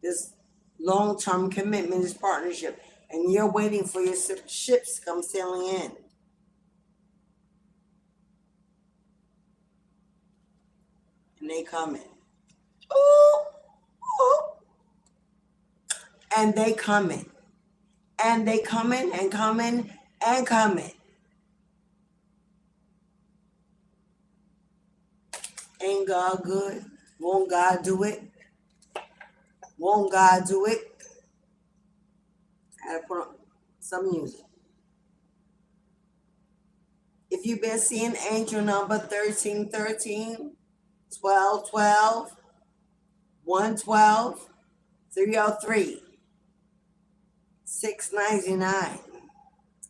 this long-term commitment, this partnership, and you're waiting for your ships to come sailing in. And they coming. Ooh, ooh. And they coming. And they coming and coming and coming. Ain't God good? Won't God do it? Won't God do it? I had to put on some music. If you've been seeing angel number 1313, 1212, 112, 303, 699,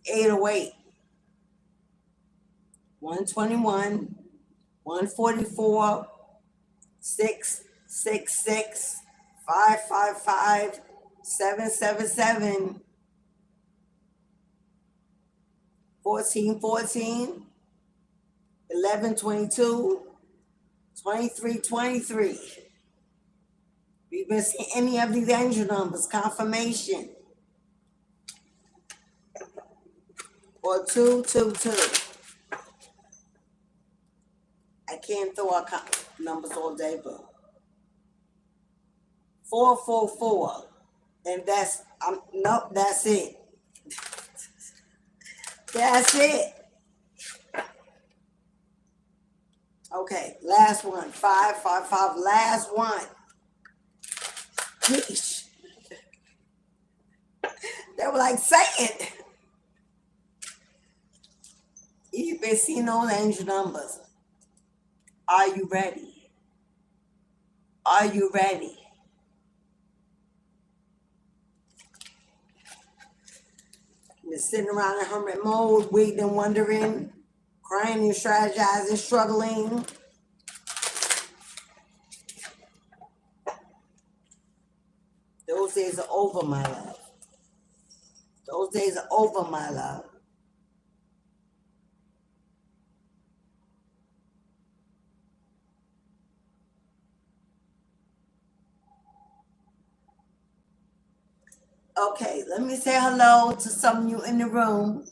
808, 121, 144, 666, 555, 777, 1414, 1122, 2323. We've been seeing any of these angel numbers, confirmation. Or 222. I can't throw out numbers all day, but 444. And nope, that's it. That's it. Okay, last one. 555, last one. Yeesh. They were like, say it. You've been seeing those angel numbers. Are you ready? Are you ready? You're sitting around in hermit mode, waiting and wondering, crying and strategizing, struggling. Those days are over, my love. Those days are over, my love. Okay, let me say hello to some of you in the room.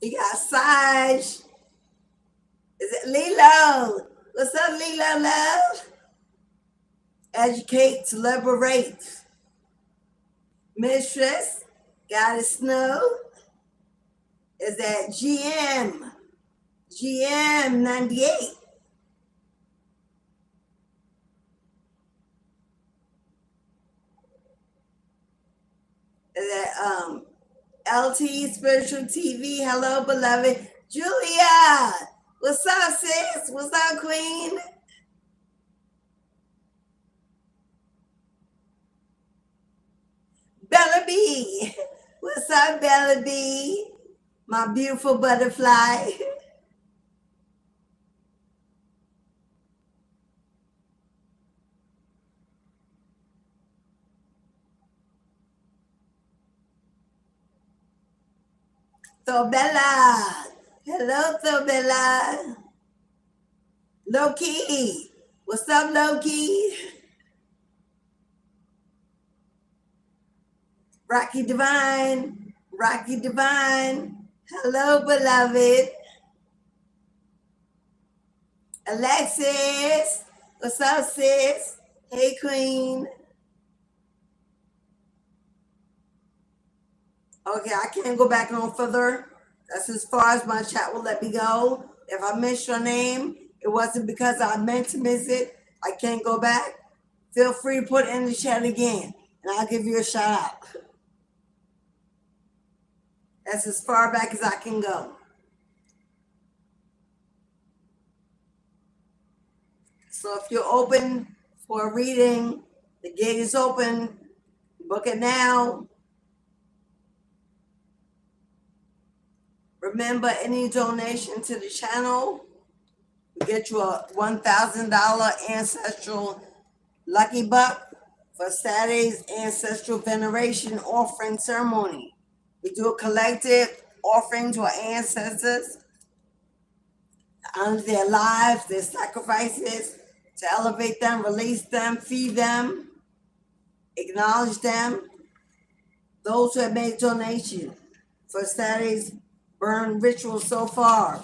We got Saj. Is it Lilo? What's up, Lilo love? Educate to liberate. Mistress, Goddess Snow. Is that GM 98. Is that LT Spiritual TV? Hello, beloved. Julia, what's up, sis? What's up, queen? Bella B, what's up, Bella B? My beautiful butterfly. So Bella, hello, so Bella. Loki, what's up, Loki? Rocky Divine, Rocky Divine. Hello, beloved. Alexis, what's up, sis? Hey, queen. Okay, I can't go back no further. That's as far as my chat will let me go. If I missed your name, it wasn't because I meant to miss it. I can't go back. Feel free to put it in the chat again, and I'll give you a shout out. That's as far back as I can go. So if you're open for a reading, the gate is open. Book it now. Remember, any donation to the channel will get you a $1,000 Ancestral Lucky Buck for Saturday's Ancestral Veneration Offering Ceremony. We do a collective offering to our ancestors to honor their lives, their sacrifices, to elevate them, release them, feed them, acknowledge them. Those who have made donations for Saturday's burn ritual so far.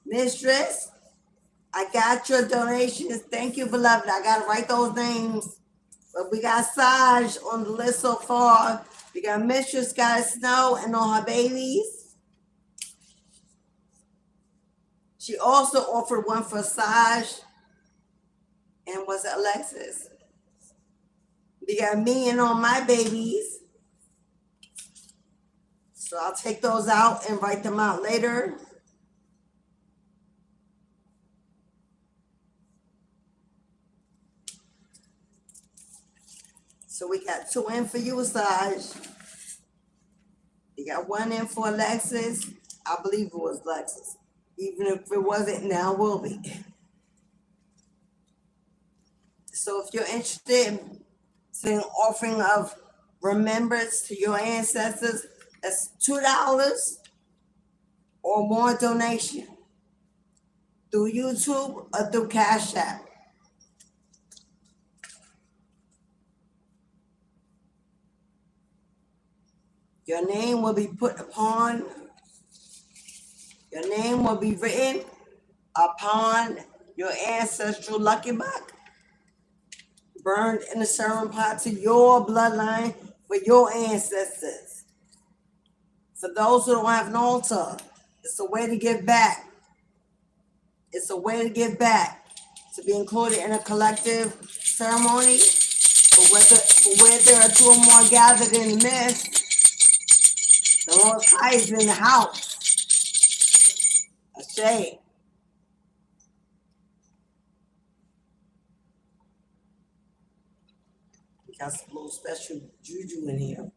Mistress, I got your donations. Thank you, beloved. I got to write those names. But we got Saj on the list so far. We got Mistress, got Snow, and all her babies. She also offered one for Saj and was it Alexis? We got me and all my babies. So I'll take those out and write them out later. So we got 2 in for you, Saj. You got 1 in for Alexis. I believe it was Alexis. Even if it wasn't, now it will be. So if you're interested in an offering of remembrance to your ancestors, that's $2 or more donation through YouTube or through Cashapp. Your name will be put upon, your name will be written upon your ancestral lucky buck, burned in the ceremony pot to your bloodline for your ancestors. For those who don't have an altar, it's a way to give back. It's a way to give back, to be included in a collective ceremony, for where there are 2 or more gathered in the midst. The Most High is in the house. Ashay. We got some little special juju in here.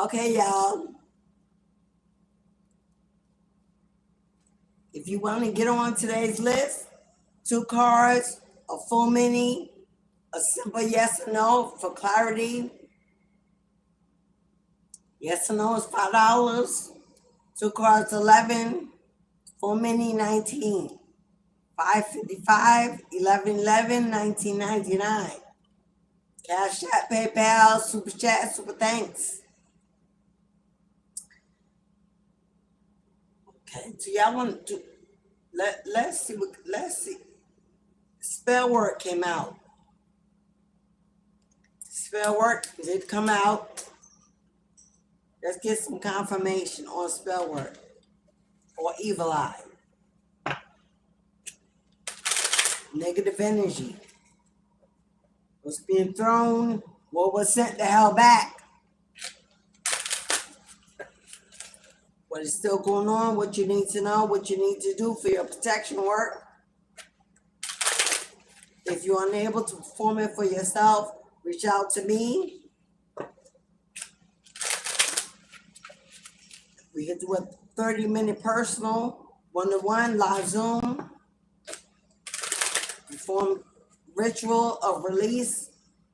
Okay, y'all. If you want to get on today's list, 2 cards, a full mini, a simple yes or no for clarity. Yes or no is $5. 2 cards, 11. Full mini, 19. $5.55, $11.11, $19.99. Cash App, PayPal, Super Chat, Super Thanks. Okay, so y'all want to let's see. Spell work came out. Spell work did come out. Let's get some confirmation on spell work or evil eye. Negative energy. what's being thrown, what was sent the hell back, what is still going on, what you need to know, what you need to do for your protection work. If you're unable to perform it for yourself, reach out to me. We can do a 30-minute personal, one-to-one, live Zoom. Perform ritual of release,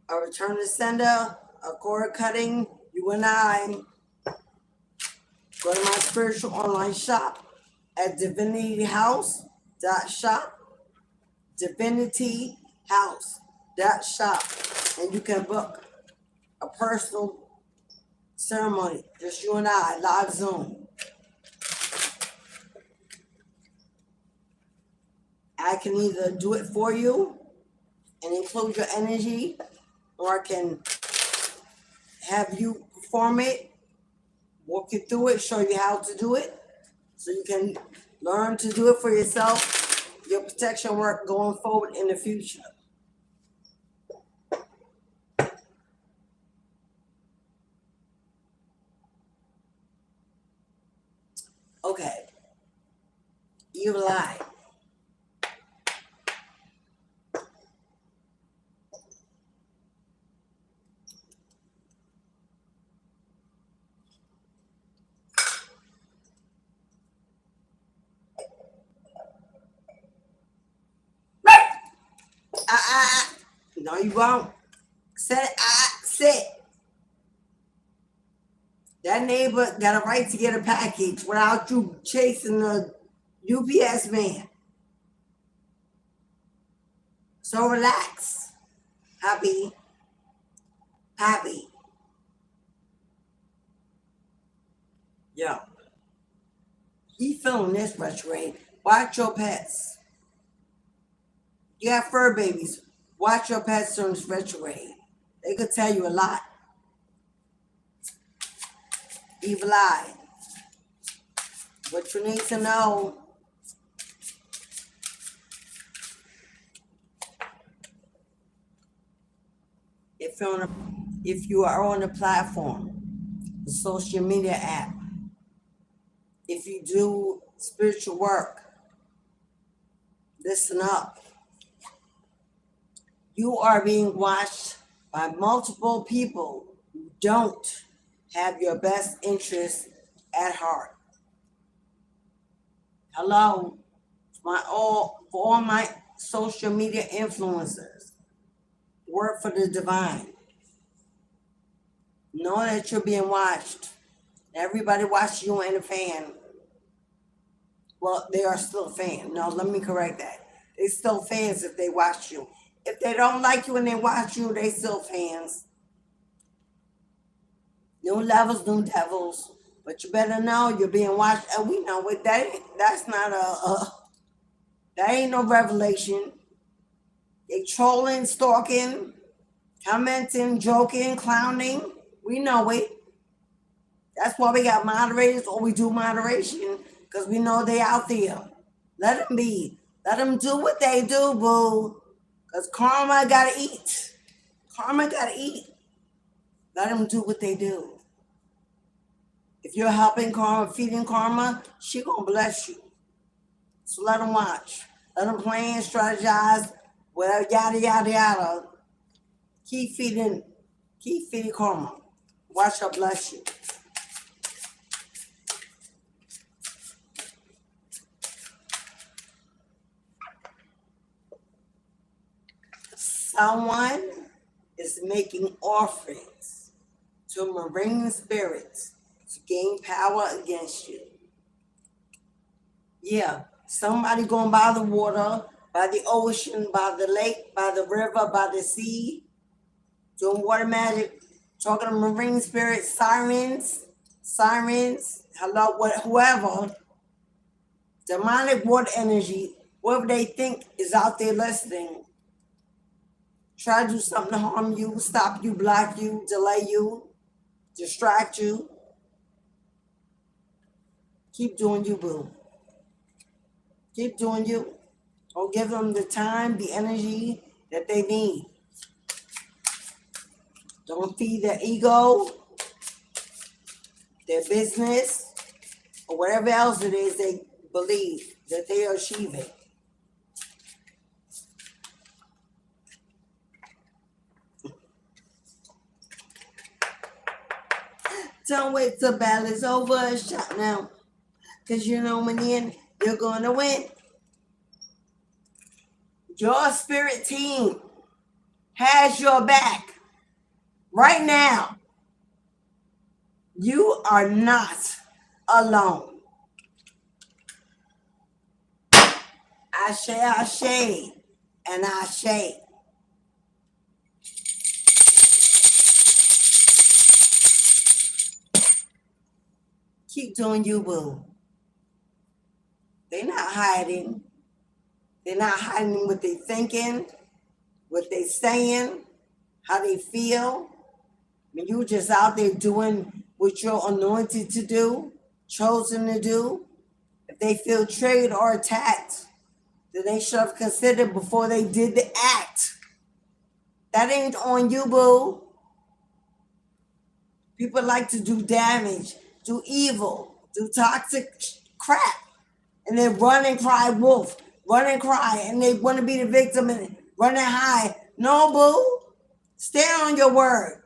a return to sender, a cord cutting, you and I. Go to my spiritual online shop at divinityhouse.shop, divinityhouse.shop, and you can book a personal ceremony, just you and I, live Zoom. I can either do it for you and include your energy, or I can have you perform it, walk you through it, show you how to do it, so you can learn to do it for yourself, your protection work going forward in the future. Okay. Evil eye. No, you won't. Sit. Sit. That neighbor got a right to get a package without you chasing the UPS man. So relax. Happy. Yo. He feeling this retrograde. Watch your pets. You have fur babies. Watch your pets during this retrograde. They could tell you a lot. Evil eye. What you need to know. If you are on a platform, a social media app, if you do spiritual work, listen up. You are being watched by multiple people who don't have your best interest at heart. Hello, for all my social media influencers, work for the divine. Know that you're being watched. Everybody watches you and a fan. Well, they are still a fan. No, let me correct that. They still fans if they watch you. If they don't like you and they watch you, they still fans. New levels, new devils. But you better know you're being watched. And we know it. That's not that ain't no revelation. They trolling, stalking, commenting, joking, clowning. We know it. That's why we got moderators, or we do moderation, because we know they out there. Let them be. Let them do what they do, boo. Because karma got to eat. Karma got to eat. Let them do what they do. If you're helping karma, feeding karma, she going to bless you. So let them watch. Let them plan, strategize, whatever, yada, yada, yada. Keep feeding karma. Watch her bless you. Someone is making offerings to marine spirits to gain power against you. Yeah, somebody going by the water, by the ocean, by the lake, by the river, by the sea, doing water magic, talking to marine spirits, sirens, hello, whoever, demonic water energy, whoever they think is out there listening, try to do something to harm you, stop you, block you, delay you, distract you. Keep doing you, boo. Keep doing you. Don't give them the time, the energy that they need. Don't feed their ego, their business, or whatever else it is they believe that they are achieving. Don't wait till battle is over. Shout now. Because you know when the end, you're going to win. Your spirit team has your back. Right now, you are not alone. Ashe, ashe, and ashe. Keep doing you, boo. They're not hiding. They're not hiding what they're thinking, what they're saying, how they feel. When you're just out there doing what you're anointed to do, chosen to do. If they feel betrayed or attacked, then they should have considered before they did the act. That ain't on you, boo. People like to do damage, do evil, do toxic crap, and then run and cry wolf, run and cry, and they want to be the victim and run and hide. No, boo. Stand on your word.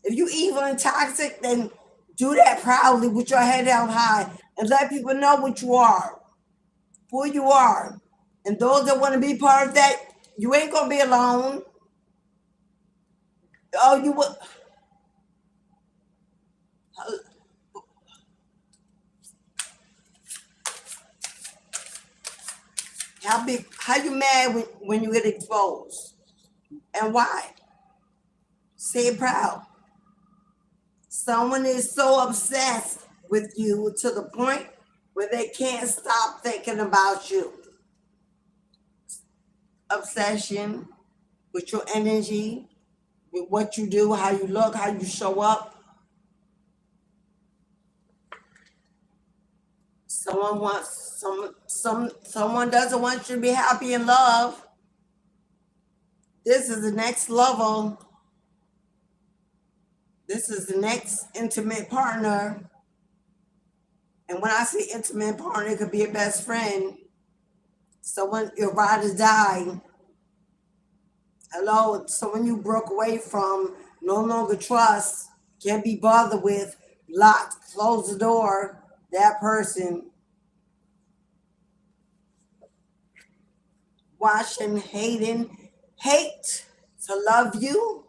If you evil and toxic, then do that proudly with your head held high and let people know what you are, who you are. And those that want to be part of that, you ain't going to be alone. Oh, you will. How you mad when you get exposed? And why? Say it proud. Someone is so obsessed with you to the point where they can't stop thinking about you. Obsession with your energy, with what you do, how you look, how you show up. Someone doesn't want you to be happy in love. This is the next level. This is the next intimate partner. And when I say intimate partner, it could be a best friend. Someone, your ride or die. Hello, someone you broke away from, no longer trust, can't be bothered with, locked, close the door, that person. Watching, hating, hate to love you.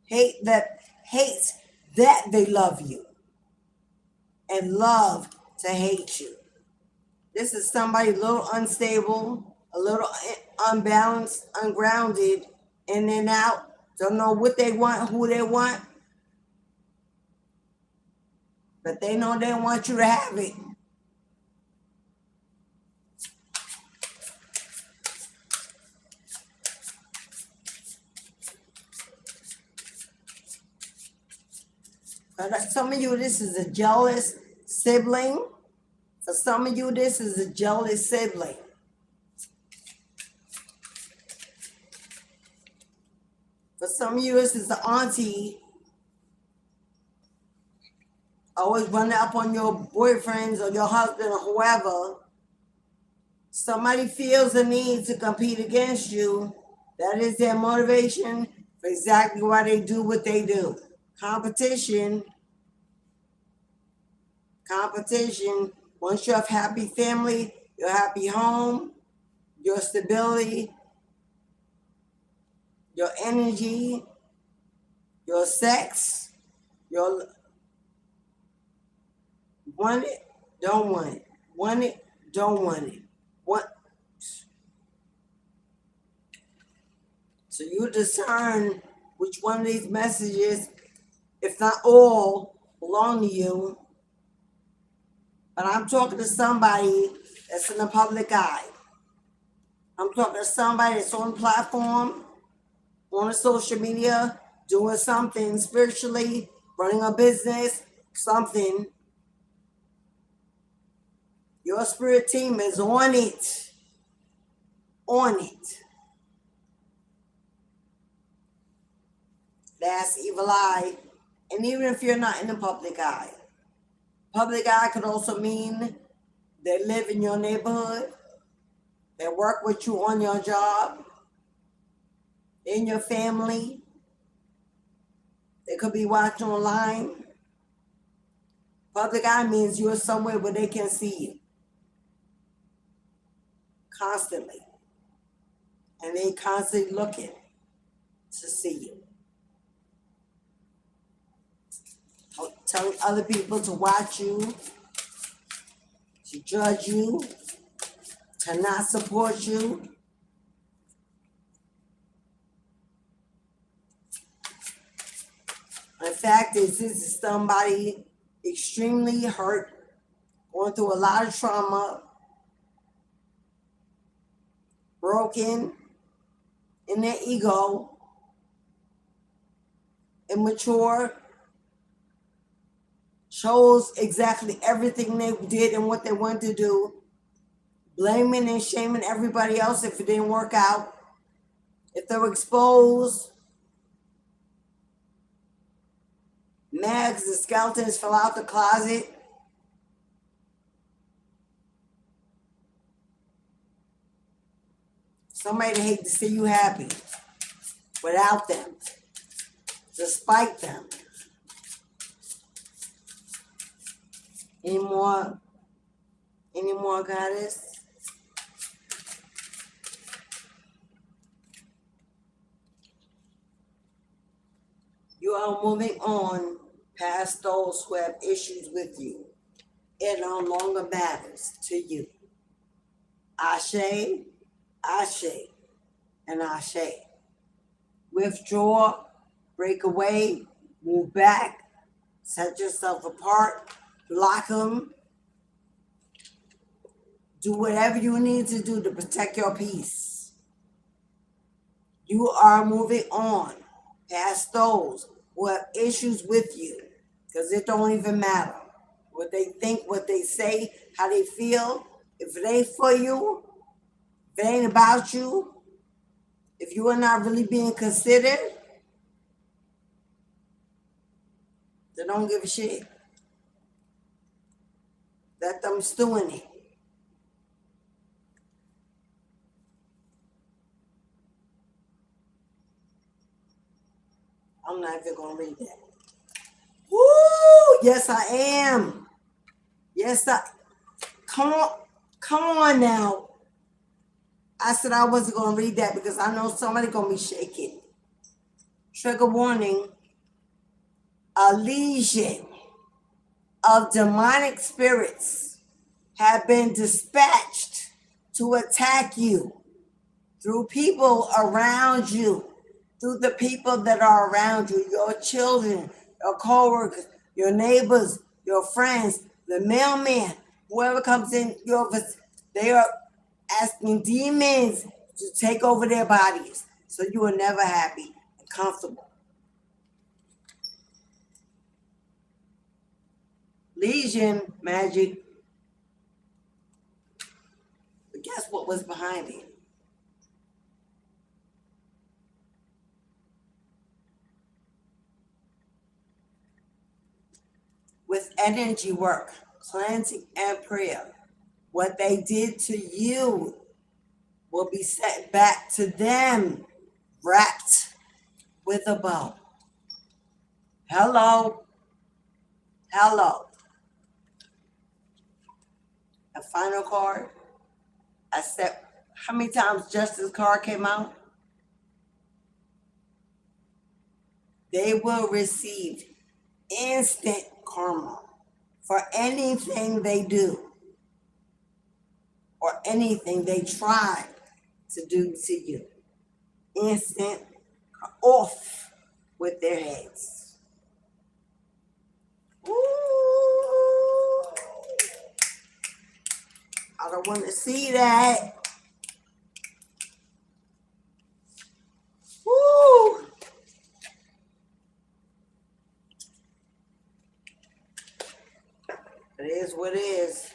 Hates that they love you. And love to hate you. This is somebody a little unstable, a little unbalanced, ungrounded, in and out, don't know what they want, who they want, but they know they want you to have it. For some of you, this is a jealous sibling. For some of you, this is a jealous sibling. For some of you, this is the auntie always running up on your boyfriends or your husband or whoever. Somebody feels the need to compete against you. That is their motivation for exactly why they do what they do. Competition. Once you have happy family, your happy home, your stability, your energy, your sex, your want it, don't want it. Want it, don't want it. So you discern which one of these messages, if not all, belong to you. But I'm talking to somebody that's in the public eye. I'm talking to somebody that's on a platform, on a social media, doing something spiritually, running a business, something. Your spirit team is on it. On it. That's evil eye. And even if you're not in the public eye could also mean they live in your neighborhood, they work with you on your job, in your family. They could be watching online. Public eye means you're somewhere where they can see you constantly. And they constantly looking to see you. Telling other people to watch you, to judge you, to not support you. In fact, this is somebody extremely hurt, going through a lot of trauma, broken in their ego, immature, chose exactly everything they did and what they wanted to do, blaming and shaming everybody else if it didn't work out, if they were exposed. Mags, the skeletons fell out the closet. Somebody hate to see you happy without them, despite them. Any more, goddess? You are moving on past those who have issues with you. It no longer matters to you. Ashe, Ashe, and Ashe. Withdraw, break away, move back, set yourself apart, block them. Do whatever you need to do to protect your peace. You are moving on past those who have issues with you, because it don't even matter what they think, what they say, how they feel. If it ain't for you, if it ain't about you, if you are not really being considered, they don't give a shit. Let them stew in it. I'm not even gonna read that. Woo! Yes, I am. Yes, come on now. I said I wasn't gonna read that because I know somebody gonna be shaking. Trigger warning: a legion of demonic spirits have been dispatched to attack you through people around you. Through the people that are around you, your children, your co-workers, your neighbors, your friends, the mailman, whoever comes in your office, they are asking demons to take over their bodies. So you are never happy and comfortable. Legion magic. But guess what was behind it? With energy work, cleansing, and prayer, what they did to you will be sent back to them, wrapped with a bow. Hello. A final card. I said, how many times Justice card came out? They will receive instant karma for anything they do or anything they try to do to you. Instant off with their heads. Ooh. I don't want to see that. Woo. It is what it is.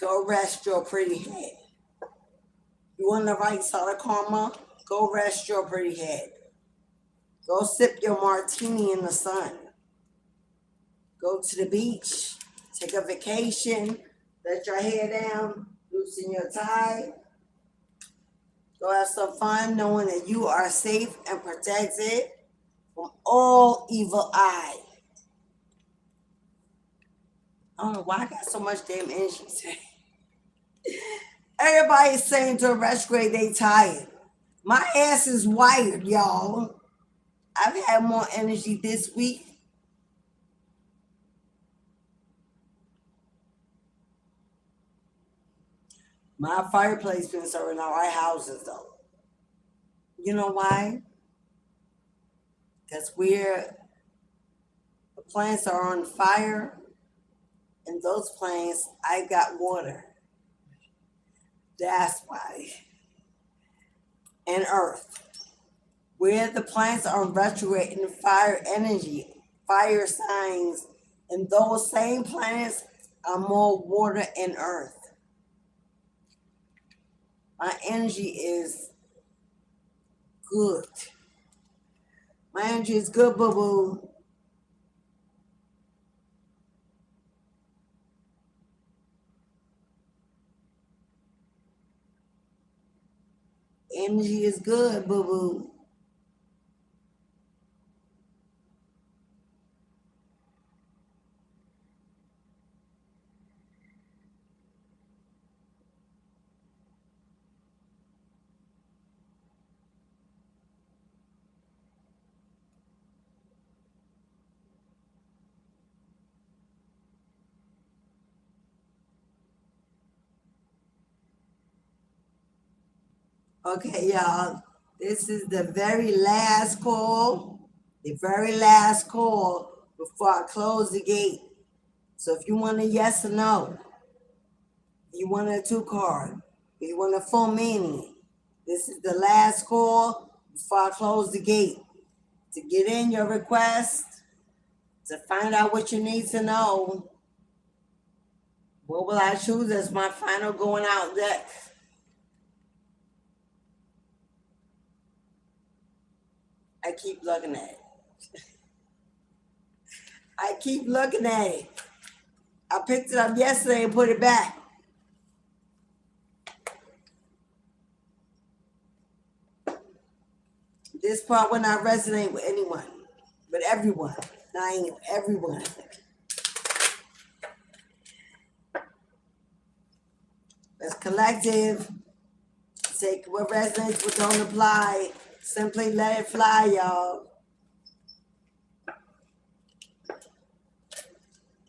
go rest your pretty head. You on the right side of karma? Go rest your pretty head. Go sip your martini in the sun. Go to the beach. Take a vacation. Let your hair down. Loosen your tie. Go have some fun knowing that you are safe and protected from all evil eye. I don't know why I got so much damn energy today. Everybody's saying to retrograde they tired. My ass is wired, y'all. I've had more energy this week. My fireplace been serving out our houses though. You know why? Because the plants are on fire, and those plants, I got water. That's why. And earth. Where the plants are retrograde in fire energy, fire signs, and those same planets are more water and earth. My energy is good. My energy is good, boo-boo. Energy is good, boo-boo. Okay, y'all, this is the very last call, before I close the gate. So if you want a yes or no, if you want a 2 card, if you want a full meaning, this is the last call before I close the gate. To get in your request, to find out what you need to know, what will I choose as my final going out deck? I keep looking at it. I picked it up yesterday and put it back. This part will not resonate with anyone, but everyone. Everyone. That's collective. Take what resonates, what don't apply. Simply let it fly, y'all.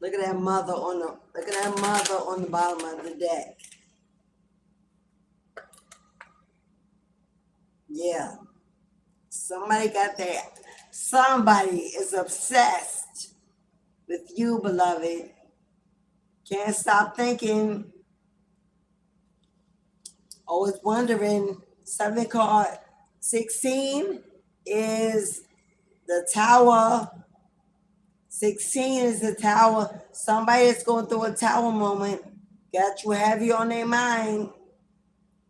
Look at that mother on the bottom of the deck. Yeah. Somebody is obsessed with you, beloved. Can't stop thinking. Always wondering. 7 card 16 is the Tower. 16 is the Tower. Somebody is going through a Tower moment. Got you heavy on their mind.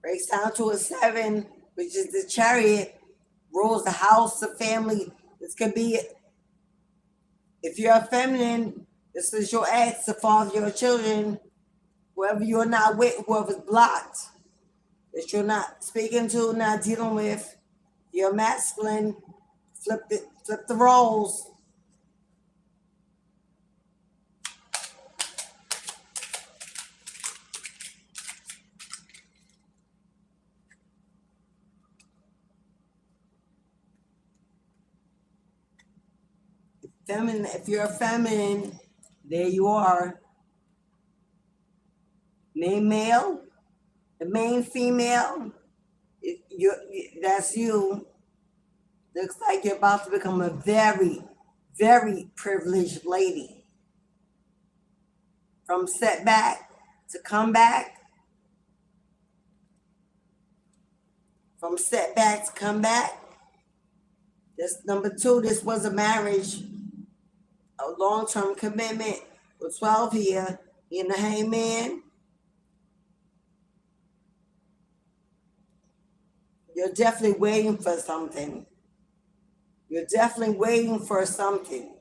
Breaks down to a 7, which is the Chariot. Rules the house, the family. This could be, if you're a feminine, this is your ex, the father of your children, whoever you're not with, whoever's blocked, that you're not speaking to, not dealing with. You're masculine. Flip the roles. Feminine, if you're a feminine, there you are. Main male, the main female, that's you. Looks like you're about to become a very, very privileged lady. From setback to comeback. From setback to comeback. That's number 2. This was a marriage, a long-term commitment with 12 here in the Hangman. You're definitely waiting for something. You're definitely waiting for something.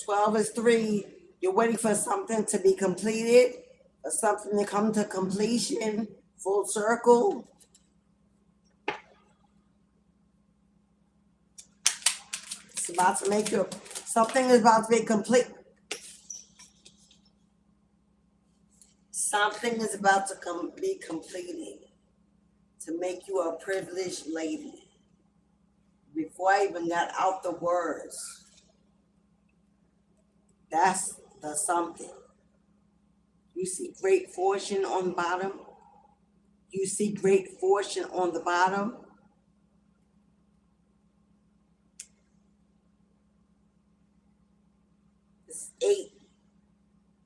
12 is 3. You're waiting for something to be completed, for something to come to completion, full circle. It's about to make your, something is about to be complete. Something is about to be completed to make you a privileged lady. Before I even got out the words, that's the something. You see great fortune on the bottom. You see great fortune on the bottom. This 8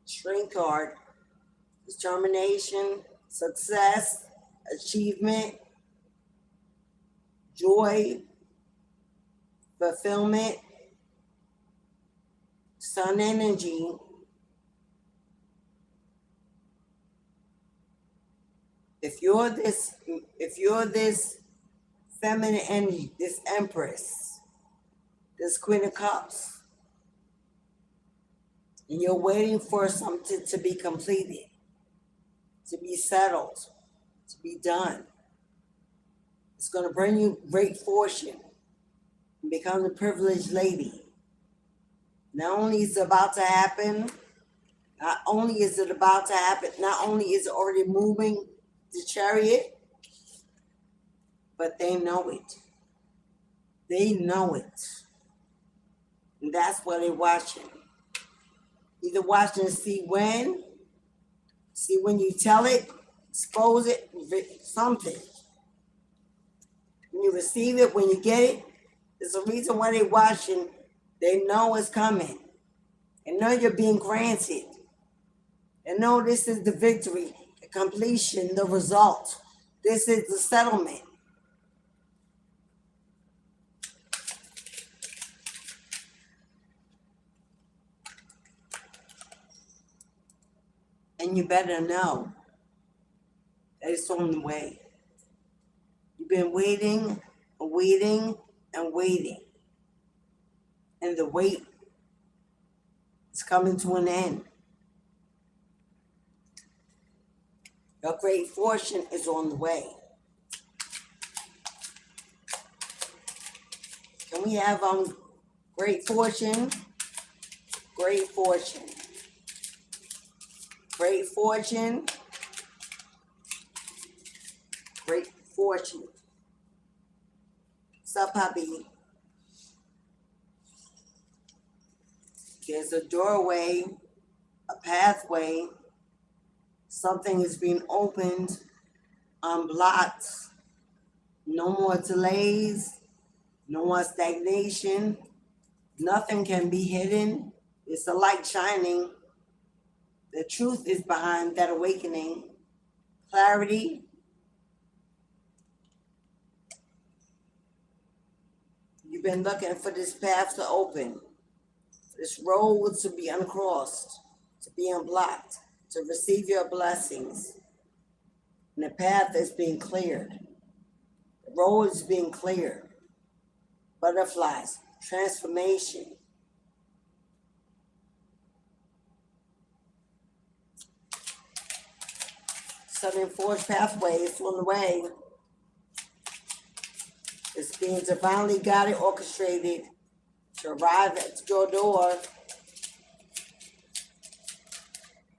string card. Determination, success, achievement, joy, fulfillment, sun energy. If you're this feminine energy, this empress, this queen of cups, and you're waiting for something to be completed, to be settled, to be done, it's going to bring you great fortune and become a privileged lady. Not only is it about to happen, not only is it about to happen, not only is it already moving the chariot, but they know it. They know it. And that's what they're watching. Either watching to see when you tell it, expose it, something. When you receive it, when you get it, there's a reason why they're watching. They know it's coming. They know you're being granted. They know this is the victory, the completion, the result. This is the settlement. And you better know that it's on the way. You've been waiting, waiting, and waiting. And the wait is coming to an end. Your great fortune is on the way. Can we have great fortune? Great fortune. Great fortune. Great fortune. What's up, hubby? There's a doorway, a pathway. Something is being opened, unblocked. No more delays, no more stagnation. Nothing can be hidden. It's a light shining. The truth is behind that awakening. Clarity. You've been looking for this path to open, this road to be uncrossed, to be unblocked, to receive your blessings. And the path is being cleared. The road is being cleared. Butterflies, transformation. Southern Forge pathway is on the way. It's being divinely guided, orchestrated to arrive at your door.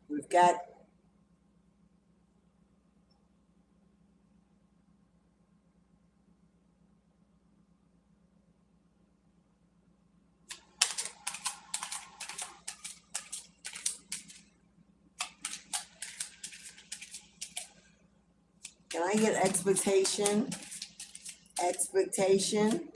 We've got can I get expectation? Expectation.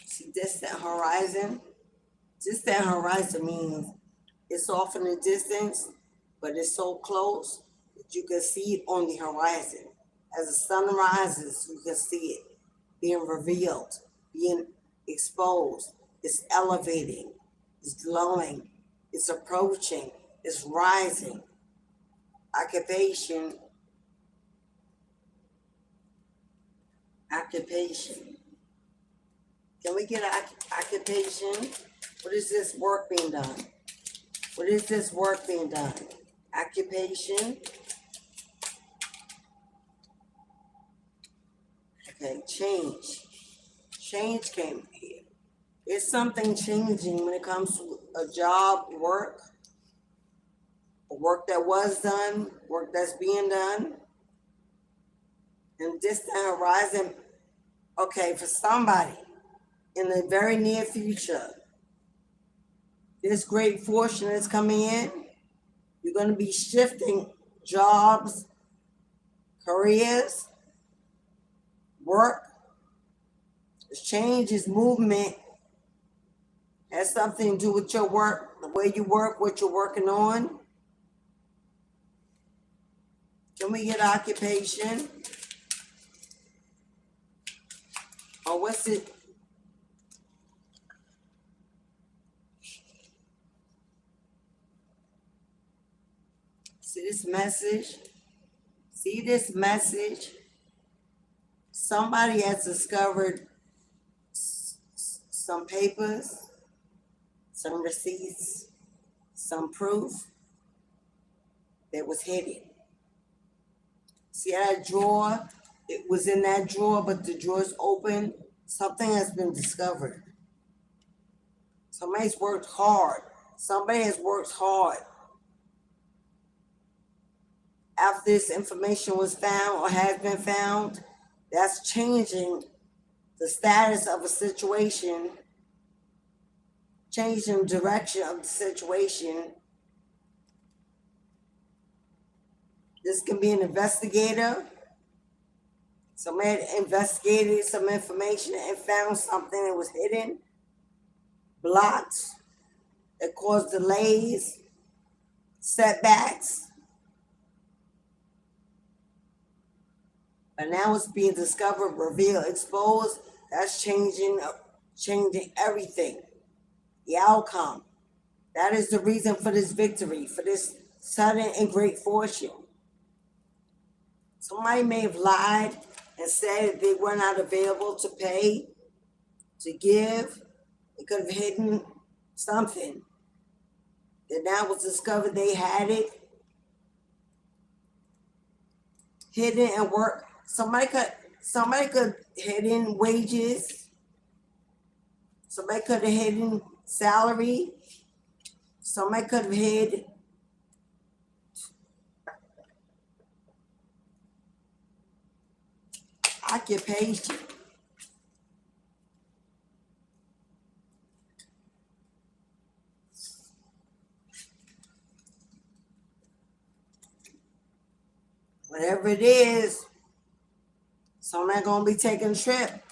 See, distant horizon. Distant horizon means it's off in the distance, but it's so close that you can see it on the horizon. As the sun rises, you can see it being revealed, being exposed. It's elevating. It's glowing. It's approaching. It's rising. Occupation. Occupation. Can we get an occupation? What is this work being done? What is this work being done? Occupation. Okay, change. Change came here. There's something changing when it comes to a job, work that was done, work that's being done. And distant horizon, okay, for somebody in the very near future, this great fortune is coming in. You're going to be shifting jobs, careers, work. This change is movement. Has something to do with your work, the way you work, what you're working on. Can we get occupation? Or what's it? See this message? See this message? Somebody has discovered some papers, some receipts, some proof that was hidden. See that drawer? It was in that drawer, but the drawer's open. Something has been discovered. Somebody's worked hard. Somebody has worked hard. After this information was found or has been found, that's changing the status of a situation, changing the direction of the situation. This can be an investigator. Somebody investigated some information and found something that was hidden, blocked, that caused delays, setbacks. But now it's being discovered, revealed, exposed. That's changing everything. The outcome. That is the reason for this victory, for this sudden and great fortune. Somebody may have lied and said they were not available to pay, to give. They could have hidden something. That now was discovered they had it hidden and work. Somebody could hidden wages. Somebody could have hidden salary. Somebody could have hid occupation. Whatever it is, somebody gonna be taking a trip.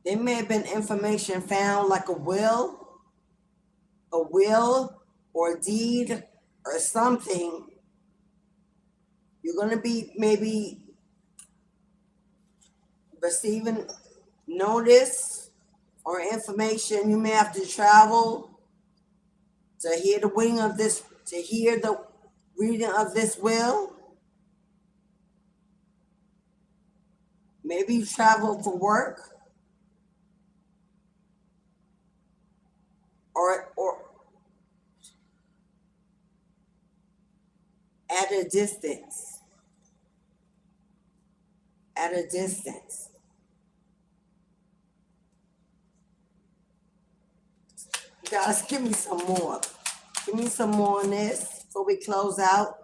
There may have been information found like a will or a deed or something. You're going to be maybe receiving notice or information. You may have to travel to hear the reading of this will. Maybe you travel for work. Or at a distance. At a distance. Guys, give me some more. Give me some more on this before we close out.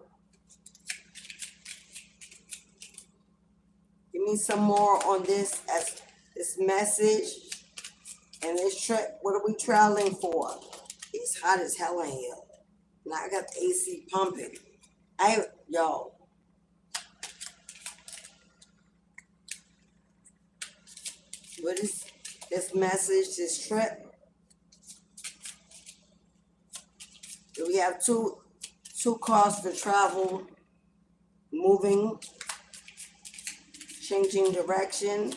Give me some more on this as this message. And this trip, what are we traveling for? It's hot as hell in here. Now I got the AC pumping. Yo. What is this message, this trip? Do we have two cars for travel, moving, changing direction.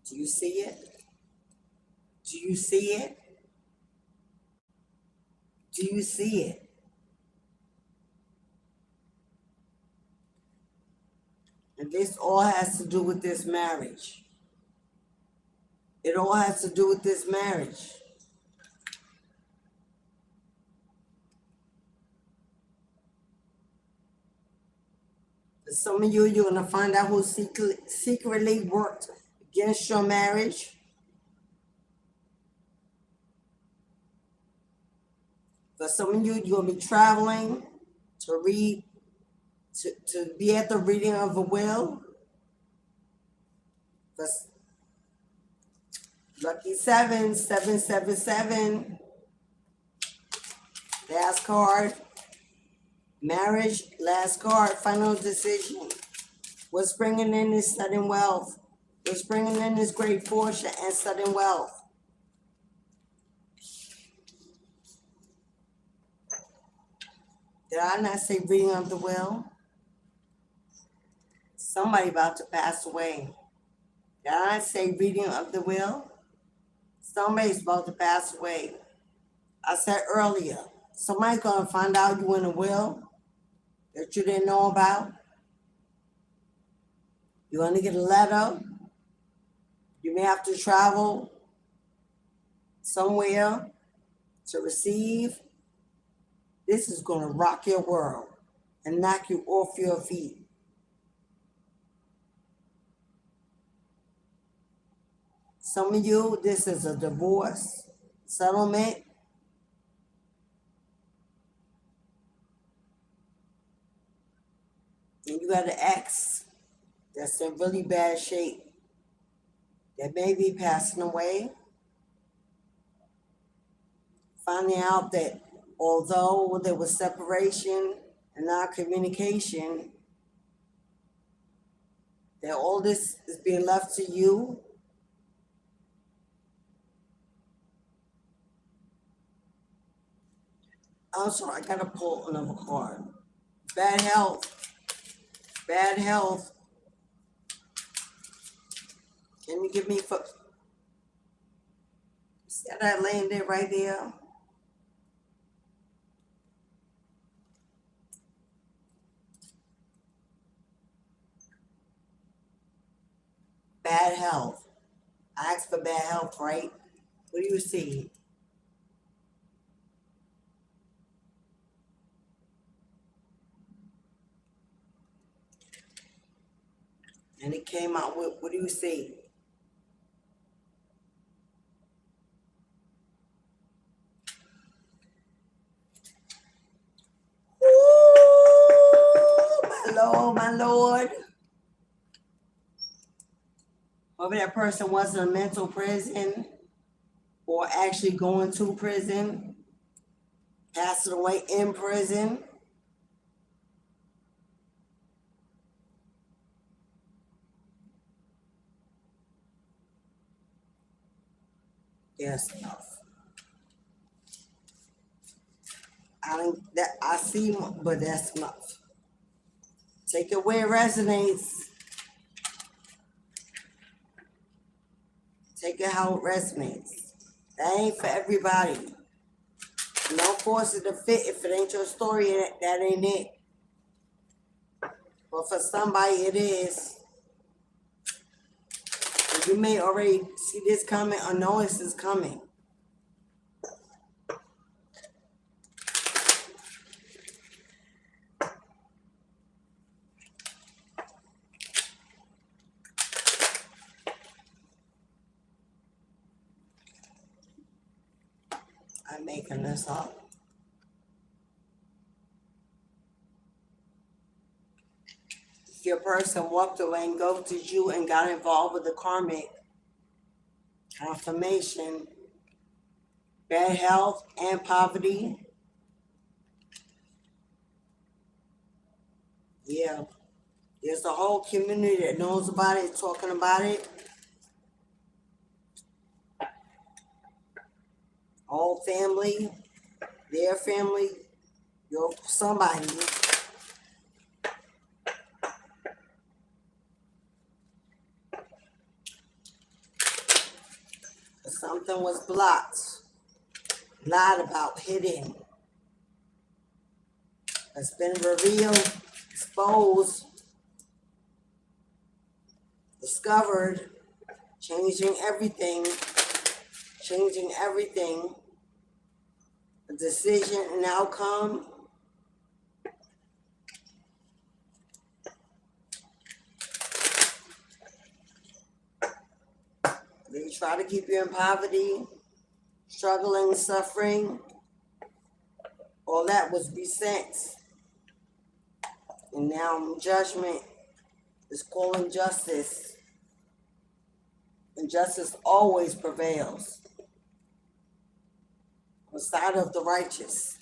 Do you see it? Do you see it? Do you see it? And this all has to do with this marriage. It all has to do with this marriage. For some of you, you're going to find out who secretly worked against your marriage. For some of you, you're going to be traveling to read, to be at the reading of a will. For lucky 777. Last card. Marriage, last card, final decision. What's bringing in is sudden wealth. What's bringing in is great fortune and sudden wealth. Did I not say reading of the will? Somebody about to pass away. Did I not say reading of the will? Somebody's about to pass away. I said earlier, somebody's going to find out you in a will that you didn't know about. You're going to get a letter. You may have to travel somewhere to receive. This is going to rock your world and knock you off your feet. Some of you, this is a divorce, settlement. And you got an ex that's in really bad shape that may be passing away. Finding out that although there was separation and not communication, that all this is being left to you. I'm sorry, I gotta pull another card. Bad health. Bad health. Can you give me see that laying there right there? Bad health. I asked for bad health, right? What do you see? And it came out with, what do you see? Ooh, my Lord, my Lord. Whether that person was in a mental prison or actually going to prison, passing away in prison. Yes, enough. I see, but that's enough. Take it where it resonates. Take it how it resonates. That ain't for everybody. No force it to fit. If it ain't your story, that ain't it. But for somebody, it is. You may already see this coming or know this is coming. I'm making this up. If your person walked away and ghosted you and got involved with the karmic confirmation, bad health and poverty. Yeah. There's a whole community that knows about it, talking about it. All family, their family, You're somebody. Something was blocked, lied about, hidden. It's been revealed, exposed, discovered, changing everything, a decision, an outcome. They try to keep you in poverty, struggling, suffering. All that was beset. And now judgment is calling justice. And justice always prevails on the side of the righteous.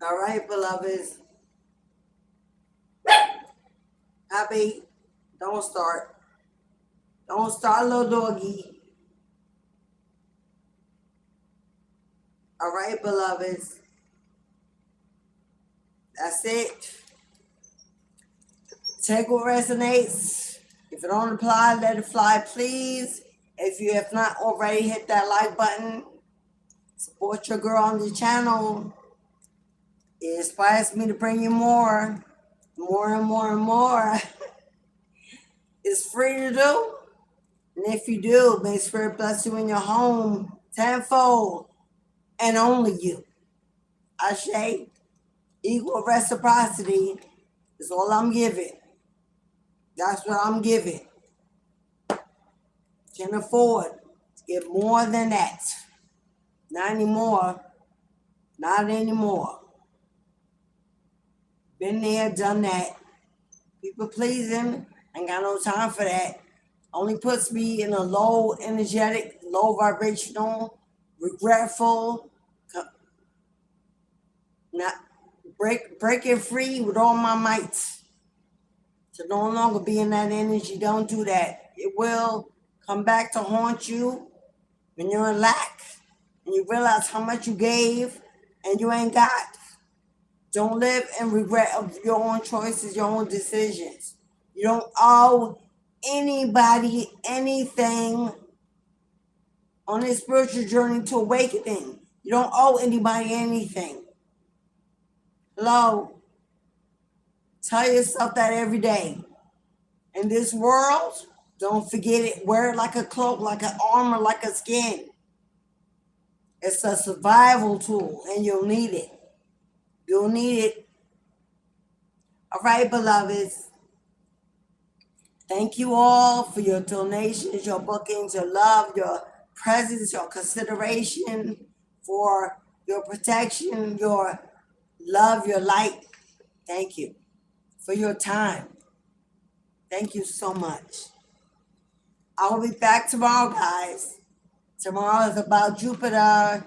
All right, beloveds. Happy, don't start. Don't start, little doggy. All right, beloveds. That's it. Take what resonates. If it don't apply, let it fly, please. If you have not already, hit that like button. Support your girl on the channel. It inspires me to bring you more and more. It's free to do. And if you do, may Spirit bless you in your home tenfold. And only you. Ashe, equal reciprocity is all I'm giving. That's what I'm giving. Can afford to get more than that. Not anymore. Not anymore. Been there, done that. People pleasing, ain't got no time for that. Only puts me in a low energetic, low vibrational, regretful, not breaking free with all my might. To no longer be in that energy, don't do that. It will come back to haunt you when you're in lack and you realize how much you gave and you ain't got. Don't live in regret of your own choices, your own decisions. You don't owe anybody anything on this spiritual journey to awakening. You don't owe anybody anything. Hello? Tell yourself that every day. In this world, don't forget it. Wear it like a cloak, like an armor, like a skin. It's a survival tool, and you'll need it. You'll need it. All right, beloveds. Thank you all for your donations, your bookings, your love, your presence, your consideration, for your protection, your love, your light. Thank you for your time. Thank you so much. I will be back tomorrow, guys. Tomorrow is about Jupiter,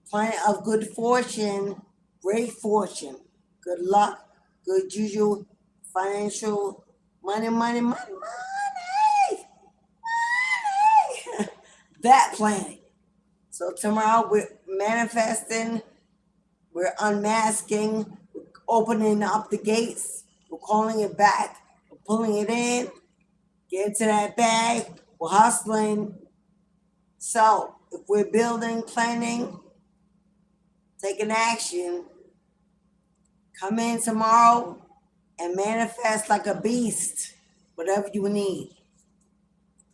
planet of good fortune, great fortune, good luck, good juju, financial, money. That planet. So tomorrow we're manifesting, we're unmasking, we're opening up the gates, we're calling it back, we're pulling it in, get into that bag, we're hustling. So if we're building, planning, taking action, come in tomorrow and manifest like a beast, whatever you need.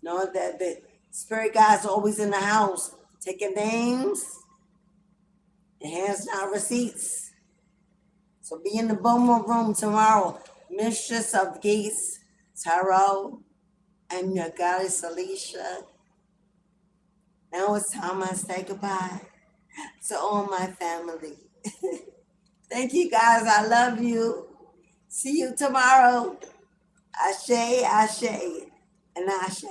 Know that the spirit guides are always in the house, taking names and hands down receipts. So be in the Boma room tomorrow. Mistress of Geese, Tarot, and your goddess Alicia. Now it's time I say goodbye to all my family. Thank you guys. I love you. See you tomorrow. Ashe, and Ashe.